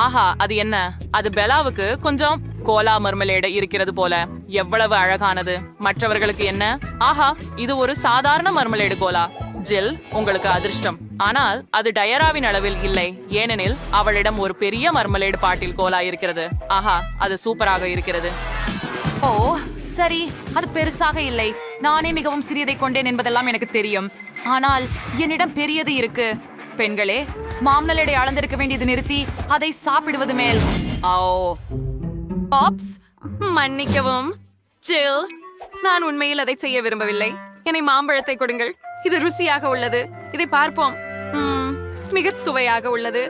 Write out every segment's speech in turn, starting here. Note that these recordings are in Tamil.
ஆஹா, அது என்ன? அது பெலாவுக்கு கொஞ்சம் கோலா மர்மலேடு இருக்கிறது போல. எவ்வளவு அழகானது. மற்றவர்களுக்கு என்ன? ஆஹா, இது ஒரு சாதாரண மர்மலேடு கோலா. ஜில், உங்களுக்கு அதிர்ஷ்டம். ஆனால் அது டயராவின் அளவில் இல்லை, ஏனெனில் அவளிடம் ஒரு பெரிய மர்மலேடு பாட்டில் கோலா இருக்கிறது. ஆஹா, அது சூப்பராக இருக்கிறது. ஓ சரி, அது பெருசாக இல்லை. நானே மிகவும் சிறியதை கொண்டேன் என்பதெல்லாம் எனக்கு தெரியும். ஆனால் என்னிடம் பெரியது இருக்கு. பெண்களே, மாம்னலேடை அளந்திருக்க வேண்டியது நிறுத்தி அதை சாப்பிடுவது மேல். ஓ பாப்ஸ், மன்னிக்கவும் ஜில், நான் உண்மையில் அதை செய்ய விரும்பவில்லை. என்னை மாம்பழத்தை கொடுங்கள். இது ருசியாக உள்ளது. இதை பார்ப்போம். மிக சுவையாக உள்ளது.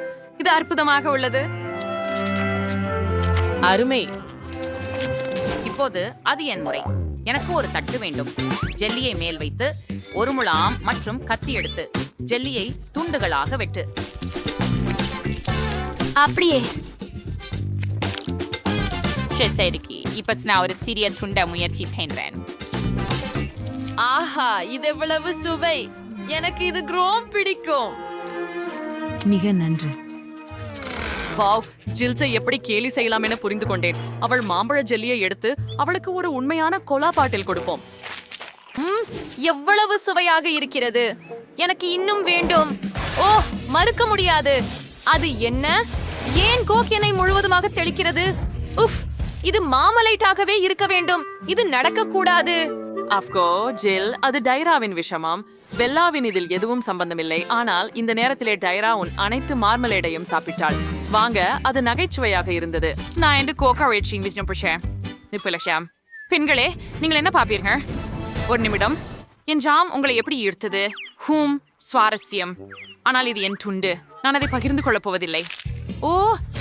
இது அற்புதமாக உள்ளது. அருமை. இப்போது அது என் முறை. எனக்கு ஒரு தட்டு வேண்டும். ஜெல்லியை மேல் வைத்து ஒரு முழாம் மற்றும் கத்தி எடுத்து ஜெல்லியை துண்டுகளாக வெட்டு. அப்படியே சரிக்கு இப்ப நான் ஒரு சிறிய துண்ட முயற்சி பண்றேன். ஆஹா, இது எவ்வளவு சுவை. எனக்கு இது ரொம்ப பிடிக்கும். மிக நன்று. வாவ், ஜில்ஸை எப்படி கேலி செய்யலாம் என புரிந்து கொண்டேன். அவள் மாம்பழ ஜெல்லியை எடுத்து அவளுக்கு ஒரு உண்மையான கோலா பாட்டில் கொடுப்போம். எவ்வளவு சுவையாக இருக்கிறது. எனக்கு இன்னும் வேண்டும். ஓ, மறுக்க முடியாது. அது என்ன? ஏன் கோக் என்னை முழுவதுமாக தெளிக்கிறது? உஃப், இது மாமலைட்டாகவே இருக்க வேண்டும். இது நடக்க கூடாது. அப்கோ ஜில், அது டைராவின் விஷமாம். பெல்லாவின் இதில் எதுவும் சம்பந்தமில்லை. ஆனால் இந்த நேரத்திலே டைரா உன் அனைத்து மார்மலேடையும் சாப்பிட்டாள். வாங்க, அது நகைச்சுவையாக இருந்தது. நான் என்று கோகா வெயிச்சிங் விஜயம் பிடிச்சேன். நிப்புலஷாம், பெண்களே, நீங்கள் என்ன பாப்பீர்கள்? ஒரு நிமிடம். என் ஜாம் உங்களை எப்படி ஈர்த்தது? சுவாரஸ்யம். ஆனால் இது என் துண்டு. நான் அதை பகிர்ந்து கொள்ளப் போவதில்லை. ஓ,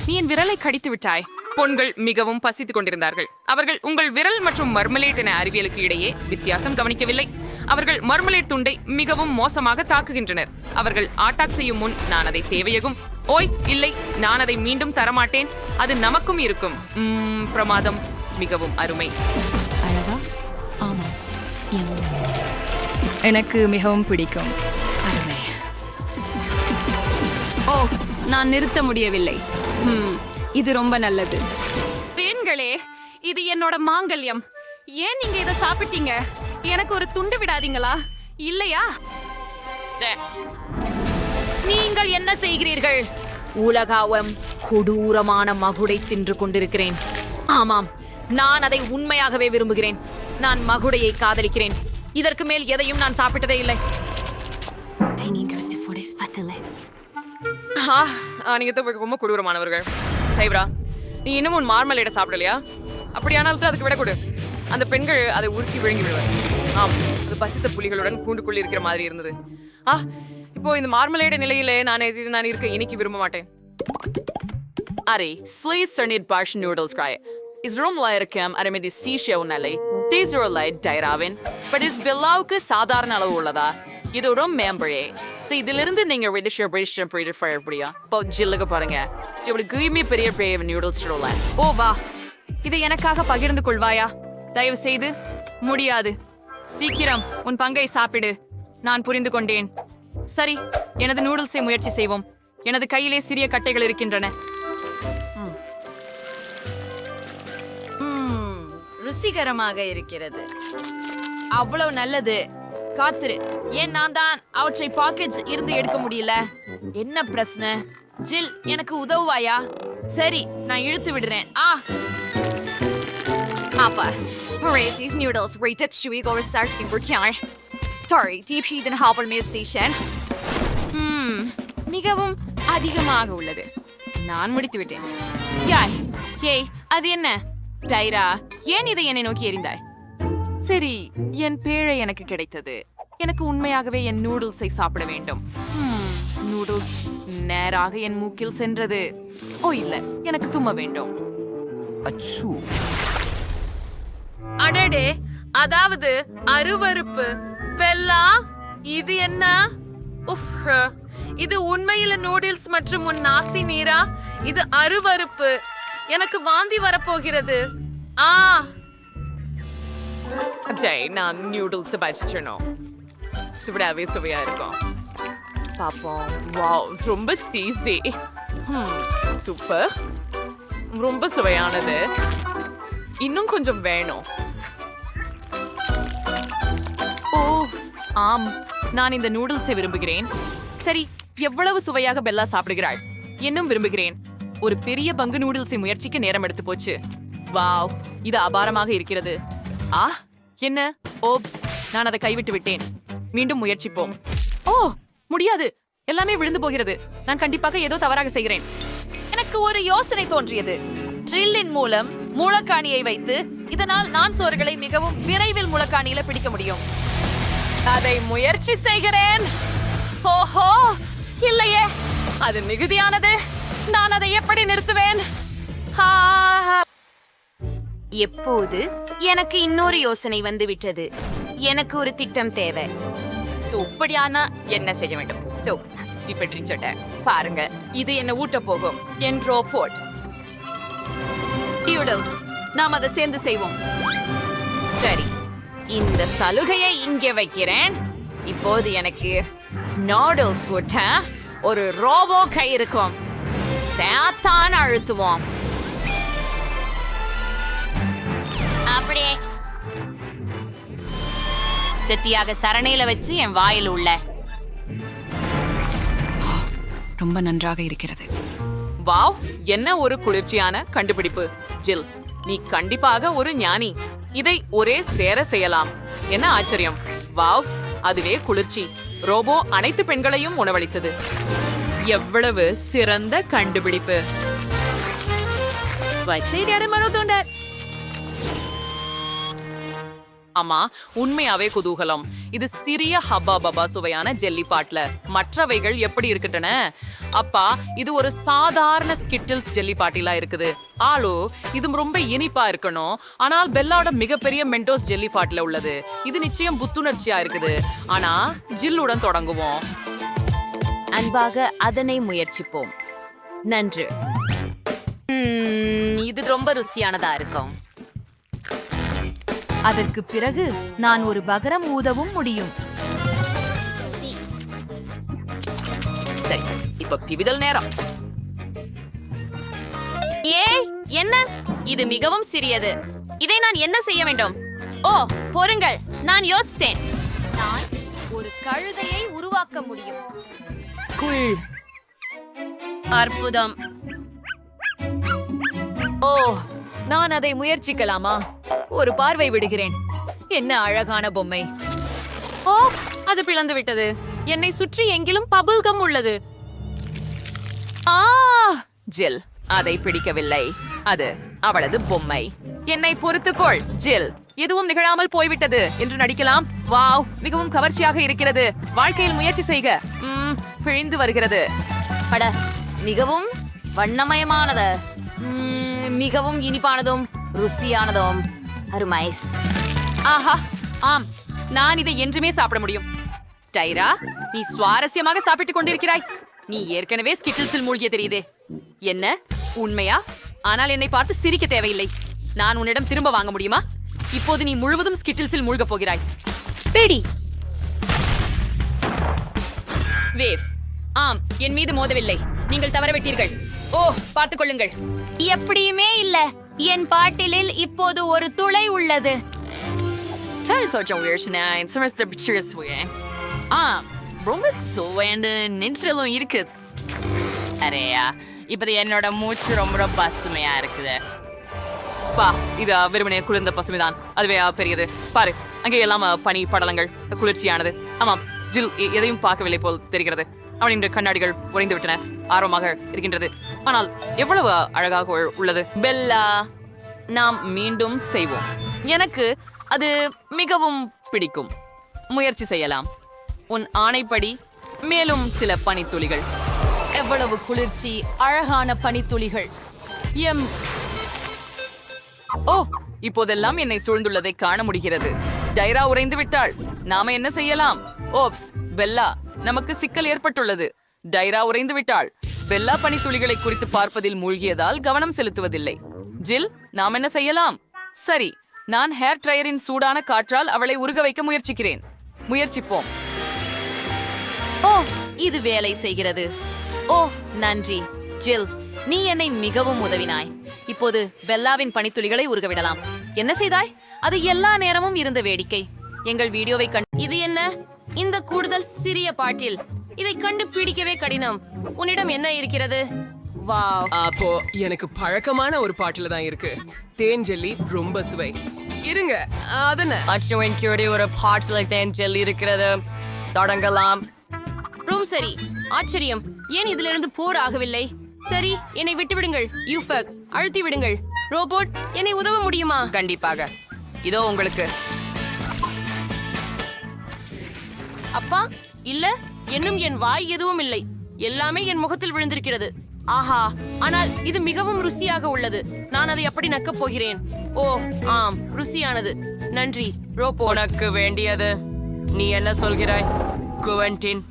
நீ என் விரலை கடித்து விட்டாய். பொண்கள் மிகவும் பசித்துக் கொண்டிருந்தார்கள். அவர்கள் உங்கள் விரல் மற்றும் மர்மலேட் என அறிவியலுக்கு இடையே வித்தியாசம் கவனிக்கவில்லை. அவர்கள் மர்மலேட் துண்டை மிகவும் மோசமாக தாக்குகின்றனர். அவர்கள் ஆட்டாக் செய்யும் முன் நான் அதை தேவையகும். ஓய் இல்லை, நான் அதை மீண்டும் தரமாட்டேன். அது நமக்கும் இருக்கும். பிரமாதம். மிகவும் அருமை. அழகா? ஆமா, எனக்கு மிகவும் பிடிக்கும். அருமை. ஓ, நான் நிறுத்த முடியவில்லை. இது ரொம்ப நல்லது. பெண்களே, இது என்னோட மாங்கல்யம். ஏன் நீங்க இதை சாப்பிட்டீங்க? எனக்கு ஒரு துண்டு விடாதீங்களா? இல்லையா? நீங்கள் என்ன செய்கிறீர்கள்? உலகாவம் கொடூரமான மகுடை தின்று கொண்டிருக்கிறேன். ஆமாம், நான் அதை உண்மையாகவே விரும்புகிறேன். நான் மகுடையை காதலிக்கிறேன். இதற்கு மேல் எதையும் நான் சாப்பிட்டதே இல்லை. நீங்க ரொம்ப கொடூரமானவர்கள். டைவரா, நீ இன்னும் உன் மார்மலேடை சாப்பிடலையா? அப்படியானாலும் அதுக்கு விட கொடு. அந்த பெண்கள் அதை உருக்கி விழுங்கி விடுவார். ஆம், அது பசித்த புலிகளுடன் கூண்டுக்குள்ளி இருக்கிற மாதிரி இருந்தது. இப்போ இந்த மார்மலேட நிலையிலே நான் இருக்க இன்னைக்கு விரும்ப மாட்டேன். அரே, ஸ்லீஸ் சர்னிட் பாஷ் நூடுல்ஸ் காய். இஸ் ரூம்ல இருக்கேன். அரேமெடி சீஷே உன்னாலே தீஸ்ரோலை டைராவின். பட் இஸ் பெல்லாவுக்கு சாதாரண அளவு உள்ளதா? இது ஒரு மேம்பழே. இதிலிருந்து நீங்க ஜில்லுக்கு பாருங்க. பெரிய நூடுல்ஸ். ஓ வா, இதை எனக்காக பகிர்ந்து கொள்வாயா? தயவு செய்து. முடியாது. சீக்கிரம் உன் பங்கை சாப்பிடு. நான் புரிந்து கொண்டேன். சரி, எனது நூடுல்ஸை முயற்சி செய்வோம். எனது கையிலே சிறிய கட்டைகள் இருக்கின்றன. ருசிகரமாக இருக்கிறது. அவ்வளவு நல்லது. காத்துரு. ஏன் நான் தான் அவற்றை பாக்கெட் இருந்து எடுக்க முடியல? என்ன பிரச்சனை? ஜில், எனக்கு உதவுவாயா? சரி, நான் இழுத்து விடுறேன். Apa, Horace's noodles rated chewy or start super killer. Sorry, deep heat and half meal station. மிகவும் அதிகமாக உள்ளது. நான் முடித்து விட்டேன். ஏய், அது என்ன? டைரா, ஏன் இதை என்னை நோக்கி எறிந்தாய்? சரி, என் பேழை எனக்கு கிடைத்தது. எனக்கு உண்மையாகவே என் நூடுல்ஸை சாப்பிட வேண்டும். நூடுல்ஸ் நேராக என் மூக்கில் சென்றது. ஓ இல்ல, எனக்கு தும்ம வேண்டும். அடடே, அதாவது அருவருப்பு. பெல்லா, இது என்ன? உஃப், இது உண்மையில நூடுல்ஸ் மற்றும் உன் நாசி நீரா? இது அருவருப்பு. எனக்கு வாந்தி வரப்போகிறது. நான் நியூடுல்ஸ் பச்சிடணும். விடவே சுவையா இருக்கும். பாப்போம். வாவ், ரொம்ப சீசி. சூப்பர், ரொம்ப சுவையானது. இன்னும் கொஞ்சம் வேணும். ஓ ஆம், நான் இந்த நூடுல்ஸை விரும்புகிறேன். சரி, எவ்வளவு சுவையாக பெல்லா சாப்பிடுகிறாள். இன்னும் விரும்புகிறேன். ஒரு பெரிய பங்கு நூடுல்ஸை முயற்சிக்க நேரம் எடுத்து போச்சு. வாவ், இது அபாரமாக இருக்கிறது. ஆ என்ன, ஓப்ஸ், நான் அதை கைவிட்டு விட்டேன். மீண்டும் முயற்சிப்போம். ஓ முடியாது, எல்லாமே விழுந்து போகிறது. நான் கண்டிப்பாக ஏதோ தவறாக செய்கிறேன். எனக்கு ஒரு யோசனை தோன்றியது. ட்ரில்லின் மூலம் முளக்காணியை வைத்து இதனால் நான் சோறுகளை மிகவும் விரைவில் முளக்காணியில பிடிக்க முடியும். அதை முயற்சி செய்கிறேன். ஓஹோ இல்லையே, அது மிகுதியானது. நான் அதை எப்படி நிறுத்துவேன்? எப்போது எனக்கு இன்னொரு யோசனை வந்து விட்டது. எனக்கு ஒரு திட்டம் தேவை. இப்படியானா என்ன செய்ய வேண்டும்? சொல்லிட்டேன் பாருங்க, இது என்ன ஊட்ட போகும் என் ரோபோட். டியூடல்ஸ், நாம் அதை சேர்ந்து செய்வோம். சரி, இந்த சலுகையை இங்கே வைக்கிறேன். இப்போது எனக்கு நூடுல்ஸ் ஊட்ட ஒரு ரோபோ கை இருக்கும். சேத்தான் அழுத்துவோம். அப்படியே செட்டியாக சரணையில வச்சு என் வாயில் உள்ள. ரொம்ப நன்றாக இருக்கிறது. வாவ், என்ன ஒரு குளிர்ச்சியான கண்டுபிடிப்பு. ஜில், நீ கண்டிப்பாக ஒரு ஞானி. இதை ஒரே சேர செய்யலாம். என்ன ஆச்சரியம். வாவ், அதுவே குளிர்ச்சி. ரோபோ அனைத்து பெண்களையும் உணவளித்தது. எவ்வளவு சிறந்த கண்டுபிடிப்பு. ஆமா, உண்மையாவே குதூகலம். இது சிறிய ஹப்பா பபா சுவையான ஜெல்லி பாட்ல. மற்றவைகள் எப்படி இருக்கட்டன? அப்பா, இது ஒரு சாதாரண ஸ்கிட்டில்ஸ் ஜெல்லி பாட்டிலா இருக்குது. ஆளு, இது ரொம்ப இனிப்பா இருக்கணும். ஆனால் பெல்லாவோட மிகப்பெரிய மென்டோஸ் ஜெல்லி பாட்டில உள்ளது. இது நிச்சயம் புத்துணர்ச்சியா இருக்குது. ஆனா ஜில்லுடன் தொடங்குவோம். அன்பாக அதனை முயற்சிப்போம். நன்று. இது ரொம்ப ருசியானதா இருக்கும். அதற்கு பிறகு நான் ஒரு பகரம் ஊதவும் முடியும். சரி, இப்ப பிவிதல் நேரம். என்ன? இது மிகவும் சிறியது. இதை நான் என்ன செய்ய வேண்டும்? ஓ பொறுங்கள், நான் யோசித்தேன். நான் ஒரு கழுதையை உருவாக்க முடியும். அற்புதம். ஓ, நான் அதை முயற்சிக்கலாமா? ஒரு பார்வை விடுகிறேன். என்ன அழகான பொம்மை. ஓ, அது பிளந்து விட்டது. என்னை சுற்றி எங்கிலும் பபிள் கம் உள்ளது. ஜில், அதை பிடிக்கவில்லை. அது அவளது பொம்மை. என்னை பொறுத்துக்கொள் ஜில். எதுவும் நிகழாமல் போய்விட்டது என்று நடிக்கலாம். வாவ், மிகவும் கவர்ச்சியாக இருக்கிறது. வாழ்க்கையில் முயற்சி செய்க. பிழிந்து வருகிறது. பட மிகவும் வண்ணமயமானது. மிகவும் இனிப்பானதும் ருசியானதும். அருமைஸ். ஆஹா, ஆம், நான் இதை என்றுமே சாப்பிட முடியும். டைரா, நீ சுவாரஸ்யமாக சாப்பிட்டுக் கொண்டிருக்கிறாய். நீ ஏற்கனவே ஸ்கிட்டில்ஸில் மூழ்கிய தெரியுதே. என்ன உண்மையா? ஆனால் என்னை பார்த்து சிரிக்க தேவையில்லை. நான் உன்னிடம் திரும்ப வாங்க முடியுமா? இப்போது நீ முழுவதும் ஸ்கிட்டில்ஸில் மூழ்கப் போகிறாய். பிடி. வேவ். ஆம், என் மீது மோதவில்லை. நீங்கள் தவறவிட்டீர்கள். ஓ, பார்த்துக் கொள்ளுங்கள். எப்படியுமே இல்ல. என் பாட்டிலில் இப்போது ஒரு துளை உள்ளது. ரொம்ப சுவைண்டு நெஞ்சிலும் இருக்கு. அரேயா, இப்ப என்னோட மூச்சு ரொம்ப பசுமையா இருக்குது. பா, இது வெறுமனே குளிர்ந்த பசுமைதான். அதுவே பெரியது. பாரு, அங்கே எல்லாம் பனி படலங்கள். குளிர்ச்சியானது. ஆமாம், ஜில் எதையும் பார்க்கவில்லை போல் தெரிகிறது. அவனின் கண்ணாடிகள் உறைந்து விட்டன. ஆர்வமாக இருக்கின்றது. ஆனால் எவ்வளவு அழகாக உள்ளது. பெல்லா, நாம் மீண்டும் செய்வோம். எனக்கு அது மிகவும் பிடிக்கும். முயற்சி செய்யலாம். உன் ஆணைப்படி மேலும் சில பனித்துளிகள். எவ்வளவு குளிர்ச்சி, அழகான பனித்துளிகள். ஓ, இப்போதெல்லாம் என்னை சூழ்ந்துள்ளதை காண முடிகிறது. டைரா உறைந்து விட்டாள். நாம என்ன செய்யலாம்? ஓப்ஸ், பெல்லா, நமக்கு சிக்கல் ஏற்பட்டுள்ளது. டைரா உறைந்து விட்டாள். பெல்லா பனித்துளிகளை குறித்து பார்ப்பதில் மூழ்கியதால் கவனம் செலுத்துவதில்லை. ஜில், நாம் என்ன செய்யலாம்? சரி, நான் ஹேர் ட்ரையரின் சூடான காற்றால் அவளை உருக வைக்க முயற்சிக்கிறேன். முயற்சிப்போம். ஓ, இது வேலை செய்கிறது. ஓ நன்றி ஜில், நீ என்னை மிகவும் உதவினாய். இப்போது பெல்லாவின் பனித்துளிகளை உருக விடலாம். என்ன செய்தாய்? அது எல்லா நேரமும் இருந்த வேடிக்கை. எங்கள் வீடியோவை இது என்ன? இந்த கூடுதல் சிறிய பாட்டில். இதை கண்டுபிடிக்கவே கடினம். உன்னிடம் என்ன இருக்கிறது? வாவ். அப்போ எனக்கு பழக்கமான ஒரு பாட்டில தான் இருக்கு. தேன் ஜெல்லி ரொம்ப சுவை. இருங்க, அதன ஒரு பாட்டில் தேன் ஜெல்லி இருக்கிறது. தொடங்கலாம். ரொம்ப சரி. ஆச்சரியம். ஏன் இதிலிருந்து போர் ஆகவில்லை? சரி, என்னை விட்டுவிடுங்கள். யூஃபக், அழுத்தி விடுங்கள். ரோபோட், என்னை உதவ முடியுமா? கண்டிப்பாக. இதோ உங்களுக்கு. அப்பா, இல்ல, இன்னும் என் வாய் எதுவும் இல்லை. எல்லாமே என் முகத்தில் விழுந்திருக்கிறது. ஆஹா, ஆனால் இது மிகவும் ருசியாக உள்ளது. நான் அதை அப்படி நக்கப் போகிறேன். ஓ ஆம், ருசியானது. நன்றி ரோபோட். உனக்கு வேண்டியது. நீ என்ன சொல்கிறாய் குவென்டின்?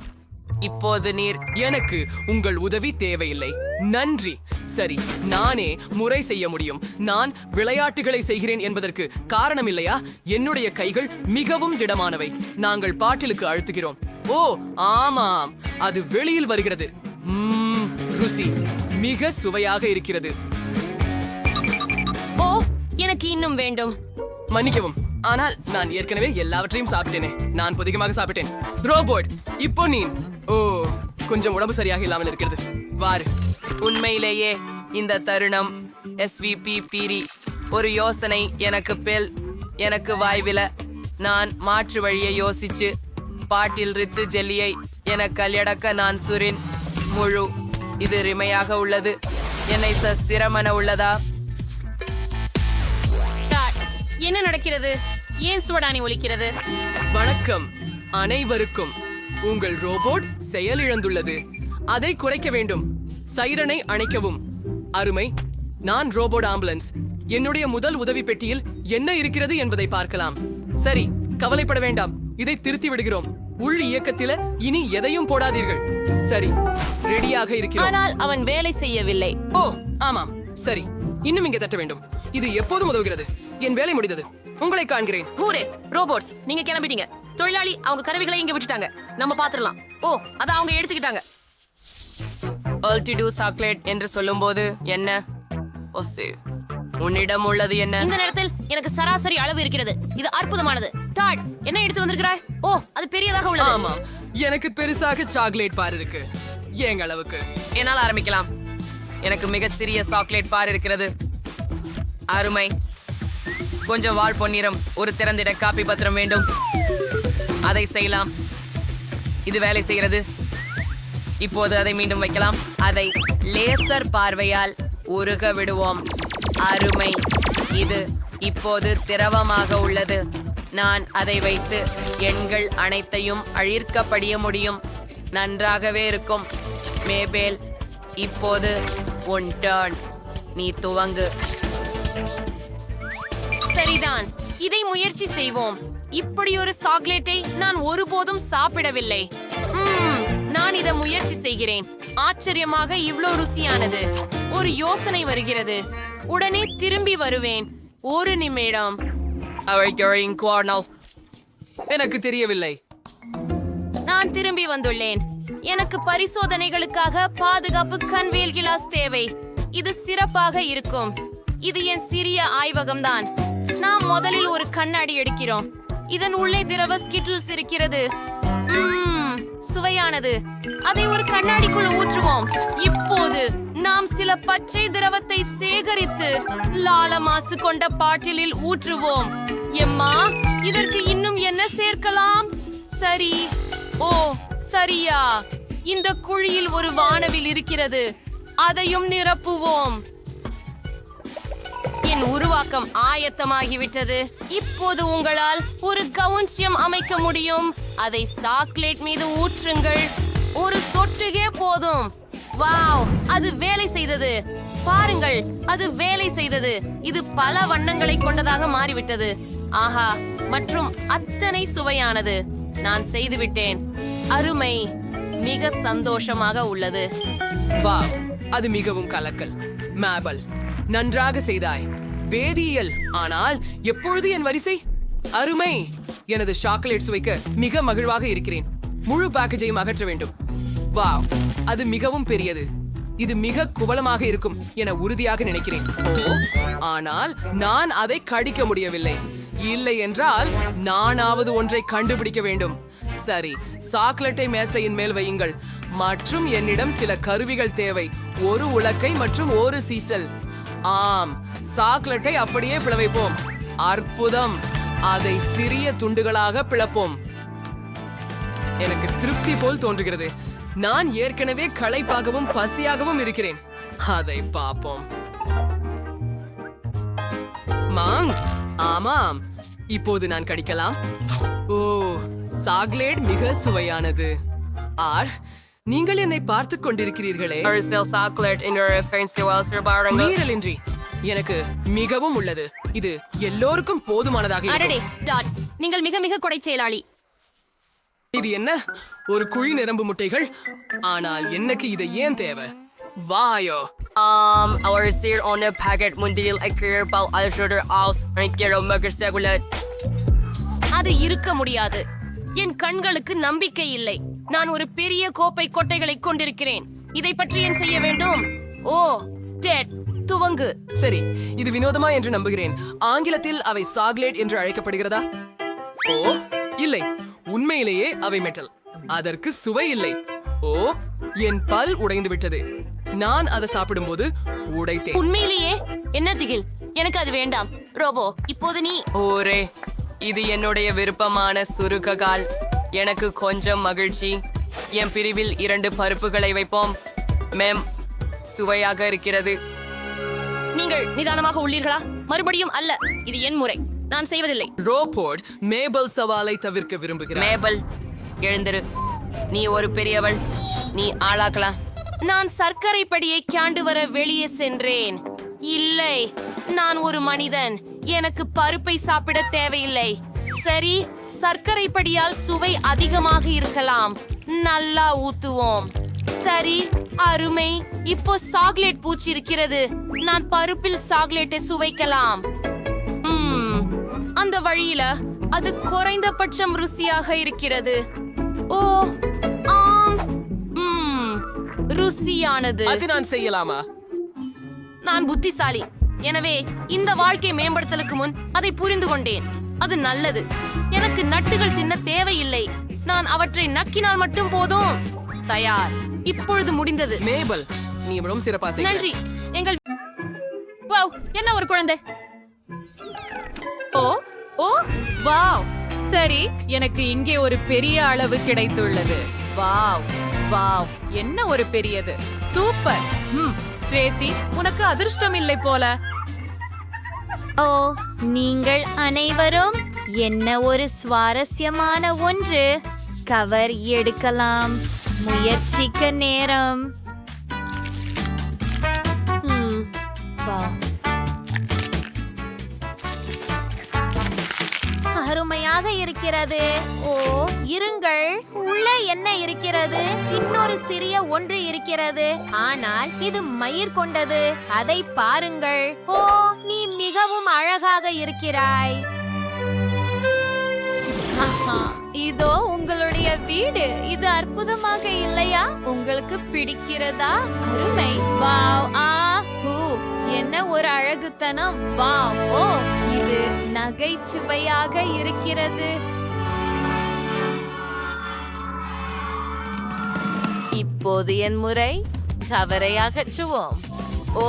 இப்போது நீர் எனக்கு உங்கள் உதவி தேவையில்லை. நன்றி. சரி, நானே முறை செய்ய முடியும். நான் விளையாட்டுகளை செய்கிறேன் என்பதற்கு காரணம் இல்லையா? என்னுடைய கைகள் மிகவும் திடமானவை. நாங்கள் பாட்டிலுக்கு அழுத்துகிறோம். ஓ ஆமாம், அது வெளியில் வருகிறது. ருசி மிக சுவையாக இருக்கிறது. ஓ, எனக்கு இன்னும் வேண்டும். மன்னிக்கவும், ஆனால் நான் ஏற்கனவே எல்லாவற்றையும் சாப்பிட்டேனே. நான் புதிகமாக சாப்பிட்டேன். ரோபோட், இப்போ நீ. ஓ, கொஞ்சம் உடம்பு சரியாக இல்லாமல் இருக்கிறது. வாரு. உண்மையிலேயே இந்த தருணம் எஸ்விபி பீரி ஒரு யோசனை எனக்கு வாய்வில. நான் மாற்று வழியை யோசிச்சு பாட்டில் ரித்து ஜெல்லியை என கல்யடக்க நான் சுரின் முழு. இது ரிமையாக உள்ளது. என்னை சிரமன உள்ளதா? என்ன நடக்கிறது? ஏன் சுவடானி ஒலிக்கிறது? வணக்கம் அனைவருக்கும். உங்கள் ரோபோட் செயலிழந்துள்ளது. அதை குறைக்க வேண்டும். சைரனை அணைக்கவும். அருமை. நான் ரோபோட் ஆம்புலன்ஸ். என்னுடைய முதல் உதவி பெட்டியில் என்ன இருக்கிறது என்பதை பார்க்கலாம். சரி, கவலைப்பட வேண்டாம். இதை திருத்தி விடுகிறோம். உள் இயக்கத்தில இனி எதையும் போடாதீர்கள். சரி, ரெடியாக இருக்கிறோம். ஆனால் அவன் வேலை செய்யவில்லை. ஓ ஆமாம், சரி. இன்னும் இங்கே தட்ட வேண்டும். இது எப்போதும் உதவுகிறது. என் வேலை முடிந்தது. உங்களை காண்கிறேன். ஹூரே, ரோபோட்ஸ், நீங்க கிளம்பிட்டீங்க. தொழிலாளி அவங்க கருவிகளை இங்க விட்டுட்டாங்க. நம்ம பாத்துடலாம். ஓ, அத அவங்க எடுத்துக்கிட்டாங்க. ஆல்டிடு சாக்லேட் என்று சொல்லும்போது என்ன? உன்னிடம் உள்ளது என்ன? இந்த நேரத்தில் எனக்கு சராசரி அளவு இருக்கிறது. இது அற்புதமானது. டாட், என்ன எடுத்து வந்திருக்கிறாய்? ஓ, அது பெரியதாக உள்ளது. ஆமாம், எனக்கு பெருசாக சாக்லேட் பார் இருக்கு. எங்க அளவுக்கு. என்னால் ஆரம்பிக்கலாம். எனக்கு மிகச் சிறிய சாக்லேட் பார் இருக்கிறது. அருமை. கொஞ்சம் வால் பொன்னிறம், ஒரு திறந்திட காப்பி பத்திரம் வேண்டும். அதை செய்யலாம். இது வேலை செய்கிறது. இப்போது அதை மீண்டும் வைக்கலாம். அதை லேசர் பார்வையால் உருக விடுவோம். அருமை. இது இப்போது திரவமாக உள்ளது. நான் அதை வைத்து எண்கள் அனைத்தையும் அழிர்க்கப்படிய முடியும். நன்றாகவே இருக்கும். மேபேல், இப்போது உன் டர்ன். நீ துவங்கு. சரிதான், இதை முயற்சி செய்வோம். இப்படி ஒரு சாக்லேட்டை நான் ஒருபோதும் சாப்பிடவில்லை. நான் இதை முயற்சி செய்கிறேன். ஆச்சரியமாக இவ்ளோ ருசியானது. ஒரு யோசனை வருகிறது. உடனே திரும்பி வருவேன். ஒரு நிமிடம். எனக்கு தெரியவில்லை. நான் திரும்பி வந்துள்ளேன். எனக்கு பரிசோதனைகளுக்காக பாதுகாப்பு கன்வேல் கிளாஸ் தேவை. இது சிறப்பாக இருக்கும். இது என் சிறிய ஆய்வகம்தான். நாம் முதலில் ஒரு கண்ணாடி எடுக்கிறோம். இதன் உள்ளே திரவ ஸ்கிட்டில்ஸ் இருக்கிறது. சுவையானது. அதை ஒரு கண்ணாடிக்குள் ஊற்றுவோம். இப்போது நாம் சில பச்சை திரவத்தை சேகரித்து லாலமாசு கொண்ட பாட்டிலில் ஊற்றுவோம். எம்மா, இதற்கு இன்னும் என்ன சேர்க்கலாம்? சரி. ஓ சரியா, இந்த குழியில் ஒரு வானவில் இருக்கிறது. அதையும் நிரப்புவோம். என் உருவாக்கம் ஆயத்தமாகிவிட்டது. இப்போது உங்களால் ஒரு கவுன்சியம் அமைக்க முடியும். அதை சாக்லேட் மீது ஊற்றுங்கள். ஒரு சொட்டுகே போதும். வாவ், அது வேலை செய்தது. பாருங்கள், அது வேலை செய்தது. இது பல வண்ணங்களை கொண்டதாக மாறிவிட்டது. ஆஹா, மற்றும் அத்தனை சுவையானது. நான் செய்துவிட்டேன். அருமை. மிக சந்தோஷமாக உள்ளது. வாவ், அது மிகவும் கலக்கல். மேபல், நன்றாக செய்தாய். வேதியியல், ஆனால் எப்பொழுது என் வரிசை? அருமை. எனது சாக்லேட் சுவைக்க மிக மகிழ்வாக இருக்கிறேன். முழு பேக்கேஜையும் அகற்ற வேண்டும். வாவ், அது மிகவும் பெரியது. இது மிக குவளமாக இருக்கும் என உறுதியாக நினைக்கிறேன். ஓ, ஆனால் நான் அதை கடிக்க முடியவில்லை. இல்லை என்றால் நானாவது ஒன்றை கண்டுபிடிக்க வேண்டும். சரி, சாக்லேட்டை மேசையின் மேல் வையுங்கள். மற்றும் என்னிடம் சில கருவிகள் தேவை. ஒரு உலக்கை மற்றும் ஒரு சீசல். ஆம், சாக்லேட்டை அப்படியே பிளவைப்போம். அற்புதம். அதை சிறிய துண்டுகளாக பிளப்போம். எனக்கு திருப்தி போல் தோன்றுகிறது. நான் ஏற்கனவே களைப்பாகவும் பசியாகவும் இருக்கிறேன். அதை பார்ப்போம். மாங், ஆமாம், இப்போது நான் கடிக்கலாம். ஓ, சாக்லேட் மிக சுவையானது. ஆர், நீங்கள் என்னை பார்த்துக் கொண்டிருக்கிறீர்களே. அரசியல் சாக்லேட் இன்னொரு ஃபேன்சி வால்சர் பாருங்க. மீறலின்றி எனக்கு மிகவும் உள்ளது. இது எல்லோருக்கும் போதுமானதாக இருக்கும். அடடே டாட், நீங்கள் மிக மிக கொடை செயலாளி. இது என்ன, ஒரு குழி நிரம்பு முட்டைகள்? ஆனால் எனக்கு இது ஏன் தேவை? வாயோ, அவர் சீர் ஒன்று பாக்கெட் முந்தியில் ஐக்கியப்பால் அல்ஷோடர் ஆஸ் அனைக்கிறோம் மகிழ்ச்சியாகுலர். அது இருக்க முடியாது. என் கண்களுக்கு நம்பிக்கை இல்லை. நான் ஒரு பெரிய கோப்பை கொட்டைகளை கொண்டிருக்கிறேன். இதை பற்றி ஏன் செய்ய வேண்டும்? ஓ, டெட், துவங்கு. சரி, இது வினோதமா என்று நம்புகிறேன். ஆங்கிலத்தில் அவை சாக்லேட் என்று அழைக்கப்படுகிறதா? ஓ, இல்லை, உண்மையிலேயே அவை மெட்டல். அதற்கு சுவை இல்லை. ஓ, என் பல் உடைந்து விட்டது. நான் அதை சாப்பிடும்போது உடைத்தேன். உண்மையிலேயே என்ன திகில்? எனக்கு அது வேண்டாம். ரோபோ, இப்போது நீ. ஓரே, இது என்னுடைய விருப்பமான சுருக்ககால். எனக்கு கொஞ்சம் மகிழ்ச்சி. என் பிரிவில் 2 பருப்புகளை வைப்போம். மேம், சுவையாக இருக்கிறது. நீங்கள் நிதானமாக உள்ளீர்களா? மறுபடியும் அல்ல, இது என் முறை. நான் செய்வதில்லை. ரோபோட் மேபல் சவாலை தவிர்க்க விரும்புகிறேன். மேபல், எழுந்திரு. நீ ஒரு பெரியவள். நீ ஆளாக்கலாம். நான் சர்க்கரை படியை காண்டு வர வெளியே சென்றேன். இல்லை, நான் ஒரு மனிதன். எனக்கு பருப்பை சாப்பிட தேவையில்லை. சரி, சர்க்கரை படியால் சுவை அதிகமாக இருக்கலாம். நல்லா ஊத்துவோம். சரி, அருமை. இப்போ சாக்லேட் பூச்சி இருக்கிறது. நான் பருப்பில் சாக்லேட்டை சுவைக்கலாம். அந்த வழியில அது குறைந்தபட்சம் ருசியாக இருக்கிறது. ஓ, ஆம், ருசியானது. அது நான் செய்யலாமா? நான் புத்திசாலி. எனவே இந்த வாழ்க்கை மேம்படுத்தலுக்கு முன் அதை புரிந்து கொண்டேன். அது நல்லது. எனக்கு நட்டுகள் தின்ன தேவையில்லை. நான் அவற்றை நக்கினால் மட்டும் போதும். தயார். இப்பொழுது முடிந்தது. மேபல், நீ இவ்வளவு சிறப்பா செய்ய. நன்றி. எங்கள் வாவ், என்ன ஒரு குழந்தை. ஓ ஓ வாவ், சரி, எனக்கு இங்கே ஒரு பெரிய அளவு கிடைத்துள்ளது. வாவ் வாவ், என்ன ஒரு பெரியது. சூப்பர். ட்ரேசி, உனக்கு அதிர்ஷ்டம் இல்லை போல. ஓ, நீங்கள் அனைவரும் என்ன ஒரு சுவாரஸ்யமான ஒன்று. கவர் எடுக்கலாம். முயற்சிக்க நேரம். அருமையாக இருக்கிறது. ஓ, இருங்கள், உள்ளே என்ன இருக்கிறது? இன்னொரு சிறிய ஒன்று இருக்கிறது. ஆனால் இது மயிர் கொண்டது. அதை பாருங்கள். ஓ, நீ மிகவும் அழகாக இருக்கிறாய். இதோ உங்களுடைய வீடு. இது அற்புதமாக இல்லையா? உங்களுக்கு பிடிக்கிறதா? அருமை. வாவ், ஆ, ஹூ, என்ன ஒரு அழகுத்தனம். வாவ், ஓ, இது நகைச்சுவையாக இருக்கிறது. இப்போது என் முறை. கவரை அகற்றுவோம். ஓ,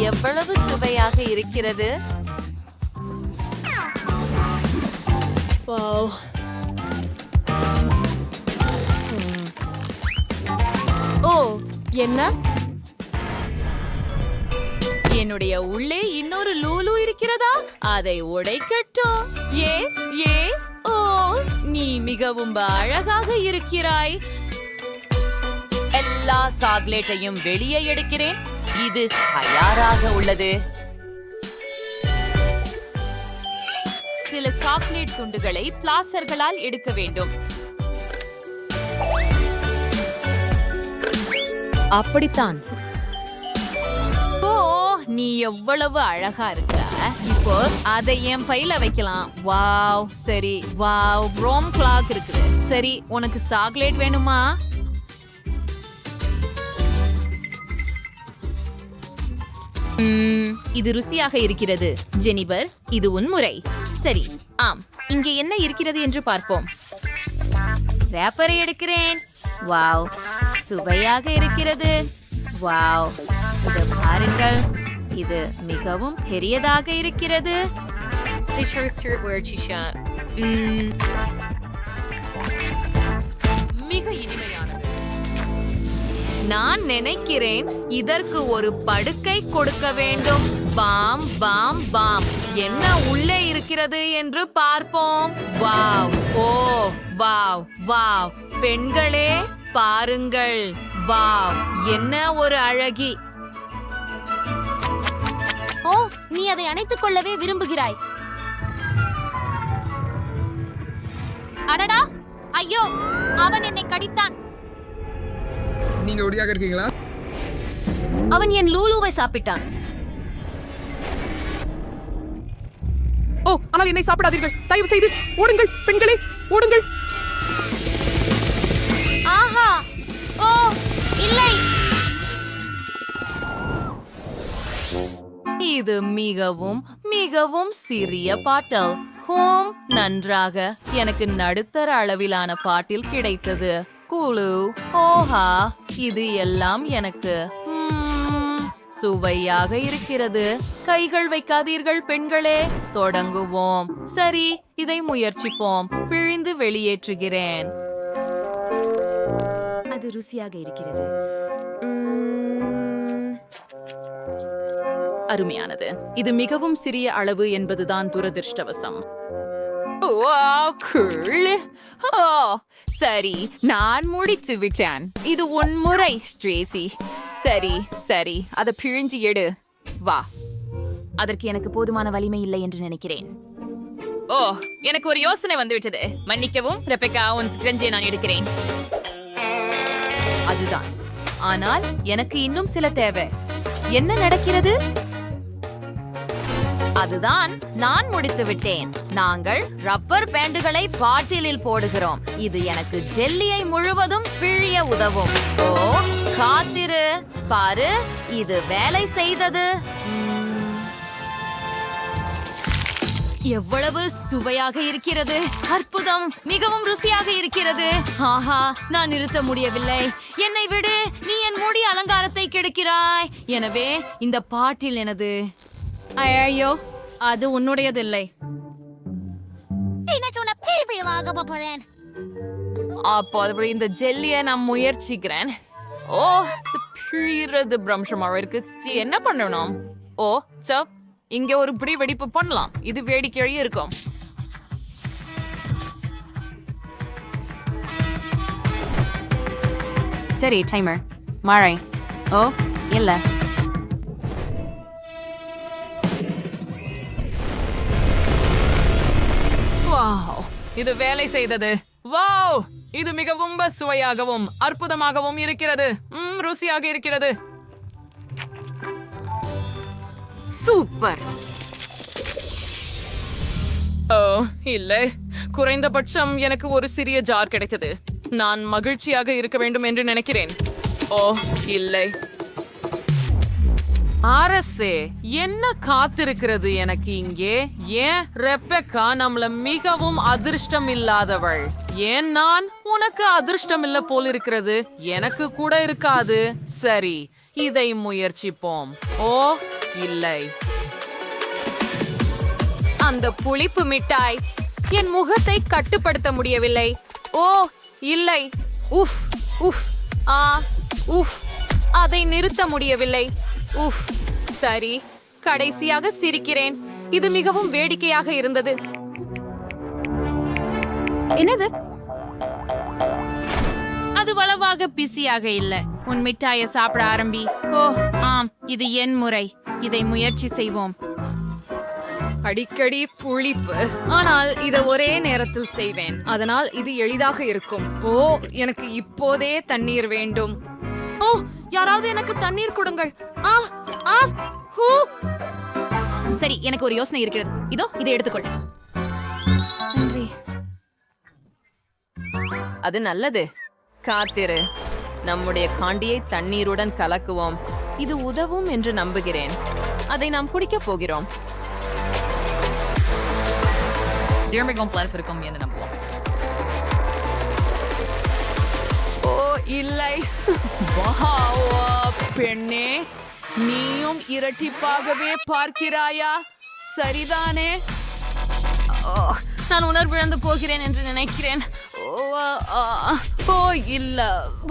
எவ்வளவு சுவையாக இருக்கிறது. ஓ, என்ன? என்னுடைய உள்ளே இன்னொரு லூலு இருக்கிறதா? அதை உடைக்கட்டும். ஏ ஏ ஓ, நீ மிகவும் அழகாக இருக்கிறாய். எல்லா சாக்லேட்டையும் வெளியே எடுக்கிறேன். இது தயாராக உள்ளது. சில சாக்லேட் துண்டுகளை பிளாஸ்டர்களால் எடுக்க வேண்டும். அப்படித்தான். ஓ, நீ எவ்வளவு அழகா இருக்க. இப்போ அதை என் பையில வைக்கலாம். வாவ், சரி. வாவ், ரோம் கிளாக் இருக்குது. சரி, உனக்கு சாக்லேட் வேணுமா? இது ருசியாக இருக்கிறது. ஜெனிபர், இது உன் முறை. சரி, ஆம். இங்கே என்ன இருக்கிறது என்று பார்ப்போம். ரேப்பரை எடுக்கிறேன். வாவ், சுவையாக இருக்கிறது. வாவ், இதை பாருங்கள். இது மிகவும் பெரியதாக இருக்கிறது. மிக இனிமையானது. நான் நினைக்கிறேன் இதற்கு ஒரு படுக்கை கொடுக்க வேண்டும். Bam bam bam. என்ன உள்ளே இருக்கிறது என்று பார்ப்போம். Wow, oh wow wow. பெண்களே பாருங்கள். வாவ், என்ன ஒரு அழகி. ஓ, நீ அதை அணைத்துக் கொள்ளவே விரும்புகிறாய். அடடா, ஐயோ, அவன் என்னை கடித்தான். நீங்க ஒடியாக இருக்கீங்களா? அவன் என் லூலுவை சாப்பிட்டான். ஓ, ஆனால் என்னை சாப்பிடாதீர்கள். தயவு செய்து ஓடுங்கள் பெண்களே, ஓடுங்கள். ஆஹா, ஓ இல்லை. இது மிகவும் மிகவும் சிறிய பாட்டில். ஹோம், நன்றாக. எனக்கு நடுத்தர அளவிலான பாட்டில் கிடைத்தது. குழு, ஓஹா, இது எல்லாம் எனக்கு சுவையாக இருக்கிறது. கைகள் வைக்காதீர்கள் பெண்களே. தொடங்குவோம். சரி, இதை முயற்சிப்போம். பிழிந்து வெளியேற்றுகிறேன். அது ருசியாக இருக்கிறது. அருமையானது. இது மிகவும் சிறிய அளவு என்பதுதான் துரதிர்ஷ்டவசம். சரி, நான் முடித்து விட்டேன். இது உன் முறை, ஸ்ட்ரேசி. சரி சரி, அதை பிழிஞ்சு எடு. வா. அதற்கு எனக்கு போதுமான வலிமை இல்லை என்று நினைக்கிறேன். ஓ, எனக்கு ஒரு யோசனை வந்துவிட்டது. மன்னிக்கவும் ரெபெக்கா, உன் ஸ்க்ரஞ்சை நான் எடுக்கிறேன். அதுதான். ஆனால் எனக்கு இன்னும் சில தேவை. என்ன நடக்கிறது? அதுதான், நான் முடித்து விட்டேன். நாங்கள் ரப்பர் பேண்டுகளை பாட்டிலில் போடுகிறோம். இது எனக்கு ஜெல்லியை முழுவதும் பிழிய உதவும். ஓ, காத்திரு, பாரு, இது வேலை செய்தது. எவ்வளவு சுவையாக இருக்கிறது. அற்புதம், மிகவும் ருசியாக இருக்கிறது. ஆஹா, நான் நிறுத்த முடியவில்லை. என்னை விடு, நீ என் முடி அலங்காரத்தை கெடுக்கிறாய். எனவே இந்த பாட்டில் எனது. ஐயோ, அது உன்னுடையதில்லை. அப்போ இந்த ஜெல்லியை நான் முயற்சிக்கிறேன். ஓ, பிழிறது பிரம்சமாக இருக்கு. என்ன பண்ணணும்? ஓ, இங்க ஒரு பிடி வெடிப்பு பண்ணலாம். இது வேடிக்கையாக இருக்கும். சரி, டைமர். மழை. ஓ, இல்ல. வாவ், இது வேலை செய்தது. வாவ், இது மிகவும் சுவையாகவும் அற்புதமாகவும் இருக்கிறது. ருசியாக இருக்கிறது. சூப்பர். ஓ, இல்லை, குறைந்தபட்சம் எனக்கு ஒரு சிறிய ஜார் கிடைத்தது. நான் மகிழ்ச்சியாக இருக்க வேண்டும் என்று நினைக்கிறேன். ஓ, இல்லை. அரசே, என்ன காத்திருக்கிறது எனக்கு இங்கே? ஏன் ரெபெக்கா நம்மள மிகவும் அதிர்ஷ்டம் இல்லாதவள்? ஏன் நான்? உனக்கு அதிர்ஷ்டம் இல்ல போல் இருக்கிறது. எனக்கு கூட இருக்காது. சரி, இதை முயற்சிப்போம். ஓ, இல்லை. அந்த புளிப்பு மிட்டாய் என் முகத்தை கட்டுப்படுத்த முடியவில்லை. ஓ இல்லை. உஃப் உஃப். உஃப். அதை நிறுத்த முடியவில்லை. உஃப். சரி, கடைசியாக சிரிக்கிறேன். இது மிகவும் வேடிக்கையாக இருந்தது. என்னது? அது வளவாக பிஸியாக இல்ல. உன் மிட்டாயை சாப்பிட ஆரம்பி. ஓ ஆம், இது என் முறை. இதை முயற்சி செய்வோம். அடிக்கடி புளிப்பு, ஆனால் இதை ஒரே நேரத்தில் செய்வேன். அதனால் இது எளிதாக இருக்கும். ஓ, எனக்கு இப்போதே தண்ணீர் வேண்டும். ஓ, யாராவது எனக்கு தண்ணீர் கொடுங்கள். சரி, எனக்கு ஒரு யோசனை இருக்கிறது. இதோ, இதை எடுத்துக்கொள். நன்றி. அது நல்லது. காத்திரு. நம்முடைய காண்டியை தண்ணீருடன் கலக்குவோம். இது உதவும் என்று நம்புகிறேன். அதை நாம் குடிக்கப் போகிறோம். இருக்கும் என்று நம்புவோம். ஓ இல்லை. பெண்ணே, நீயும் இரட்டிப்பாகவே பார்க்கிறாயா? சரிதானே? நான் உணர்விழந்து போகிறேன் என்று நினைக்கிறேன். ஓ இல்ல,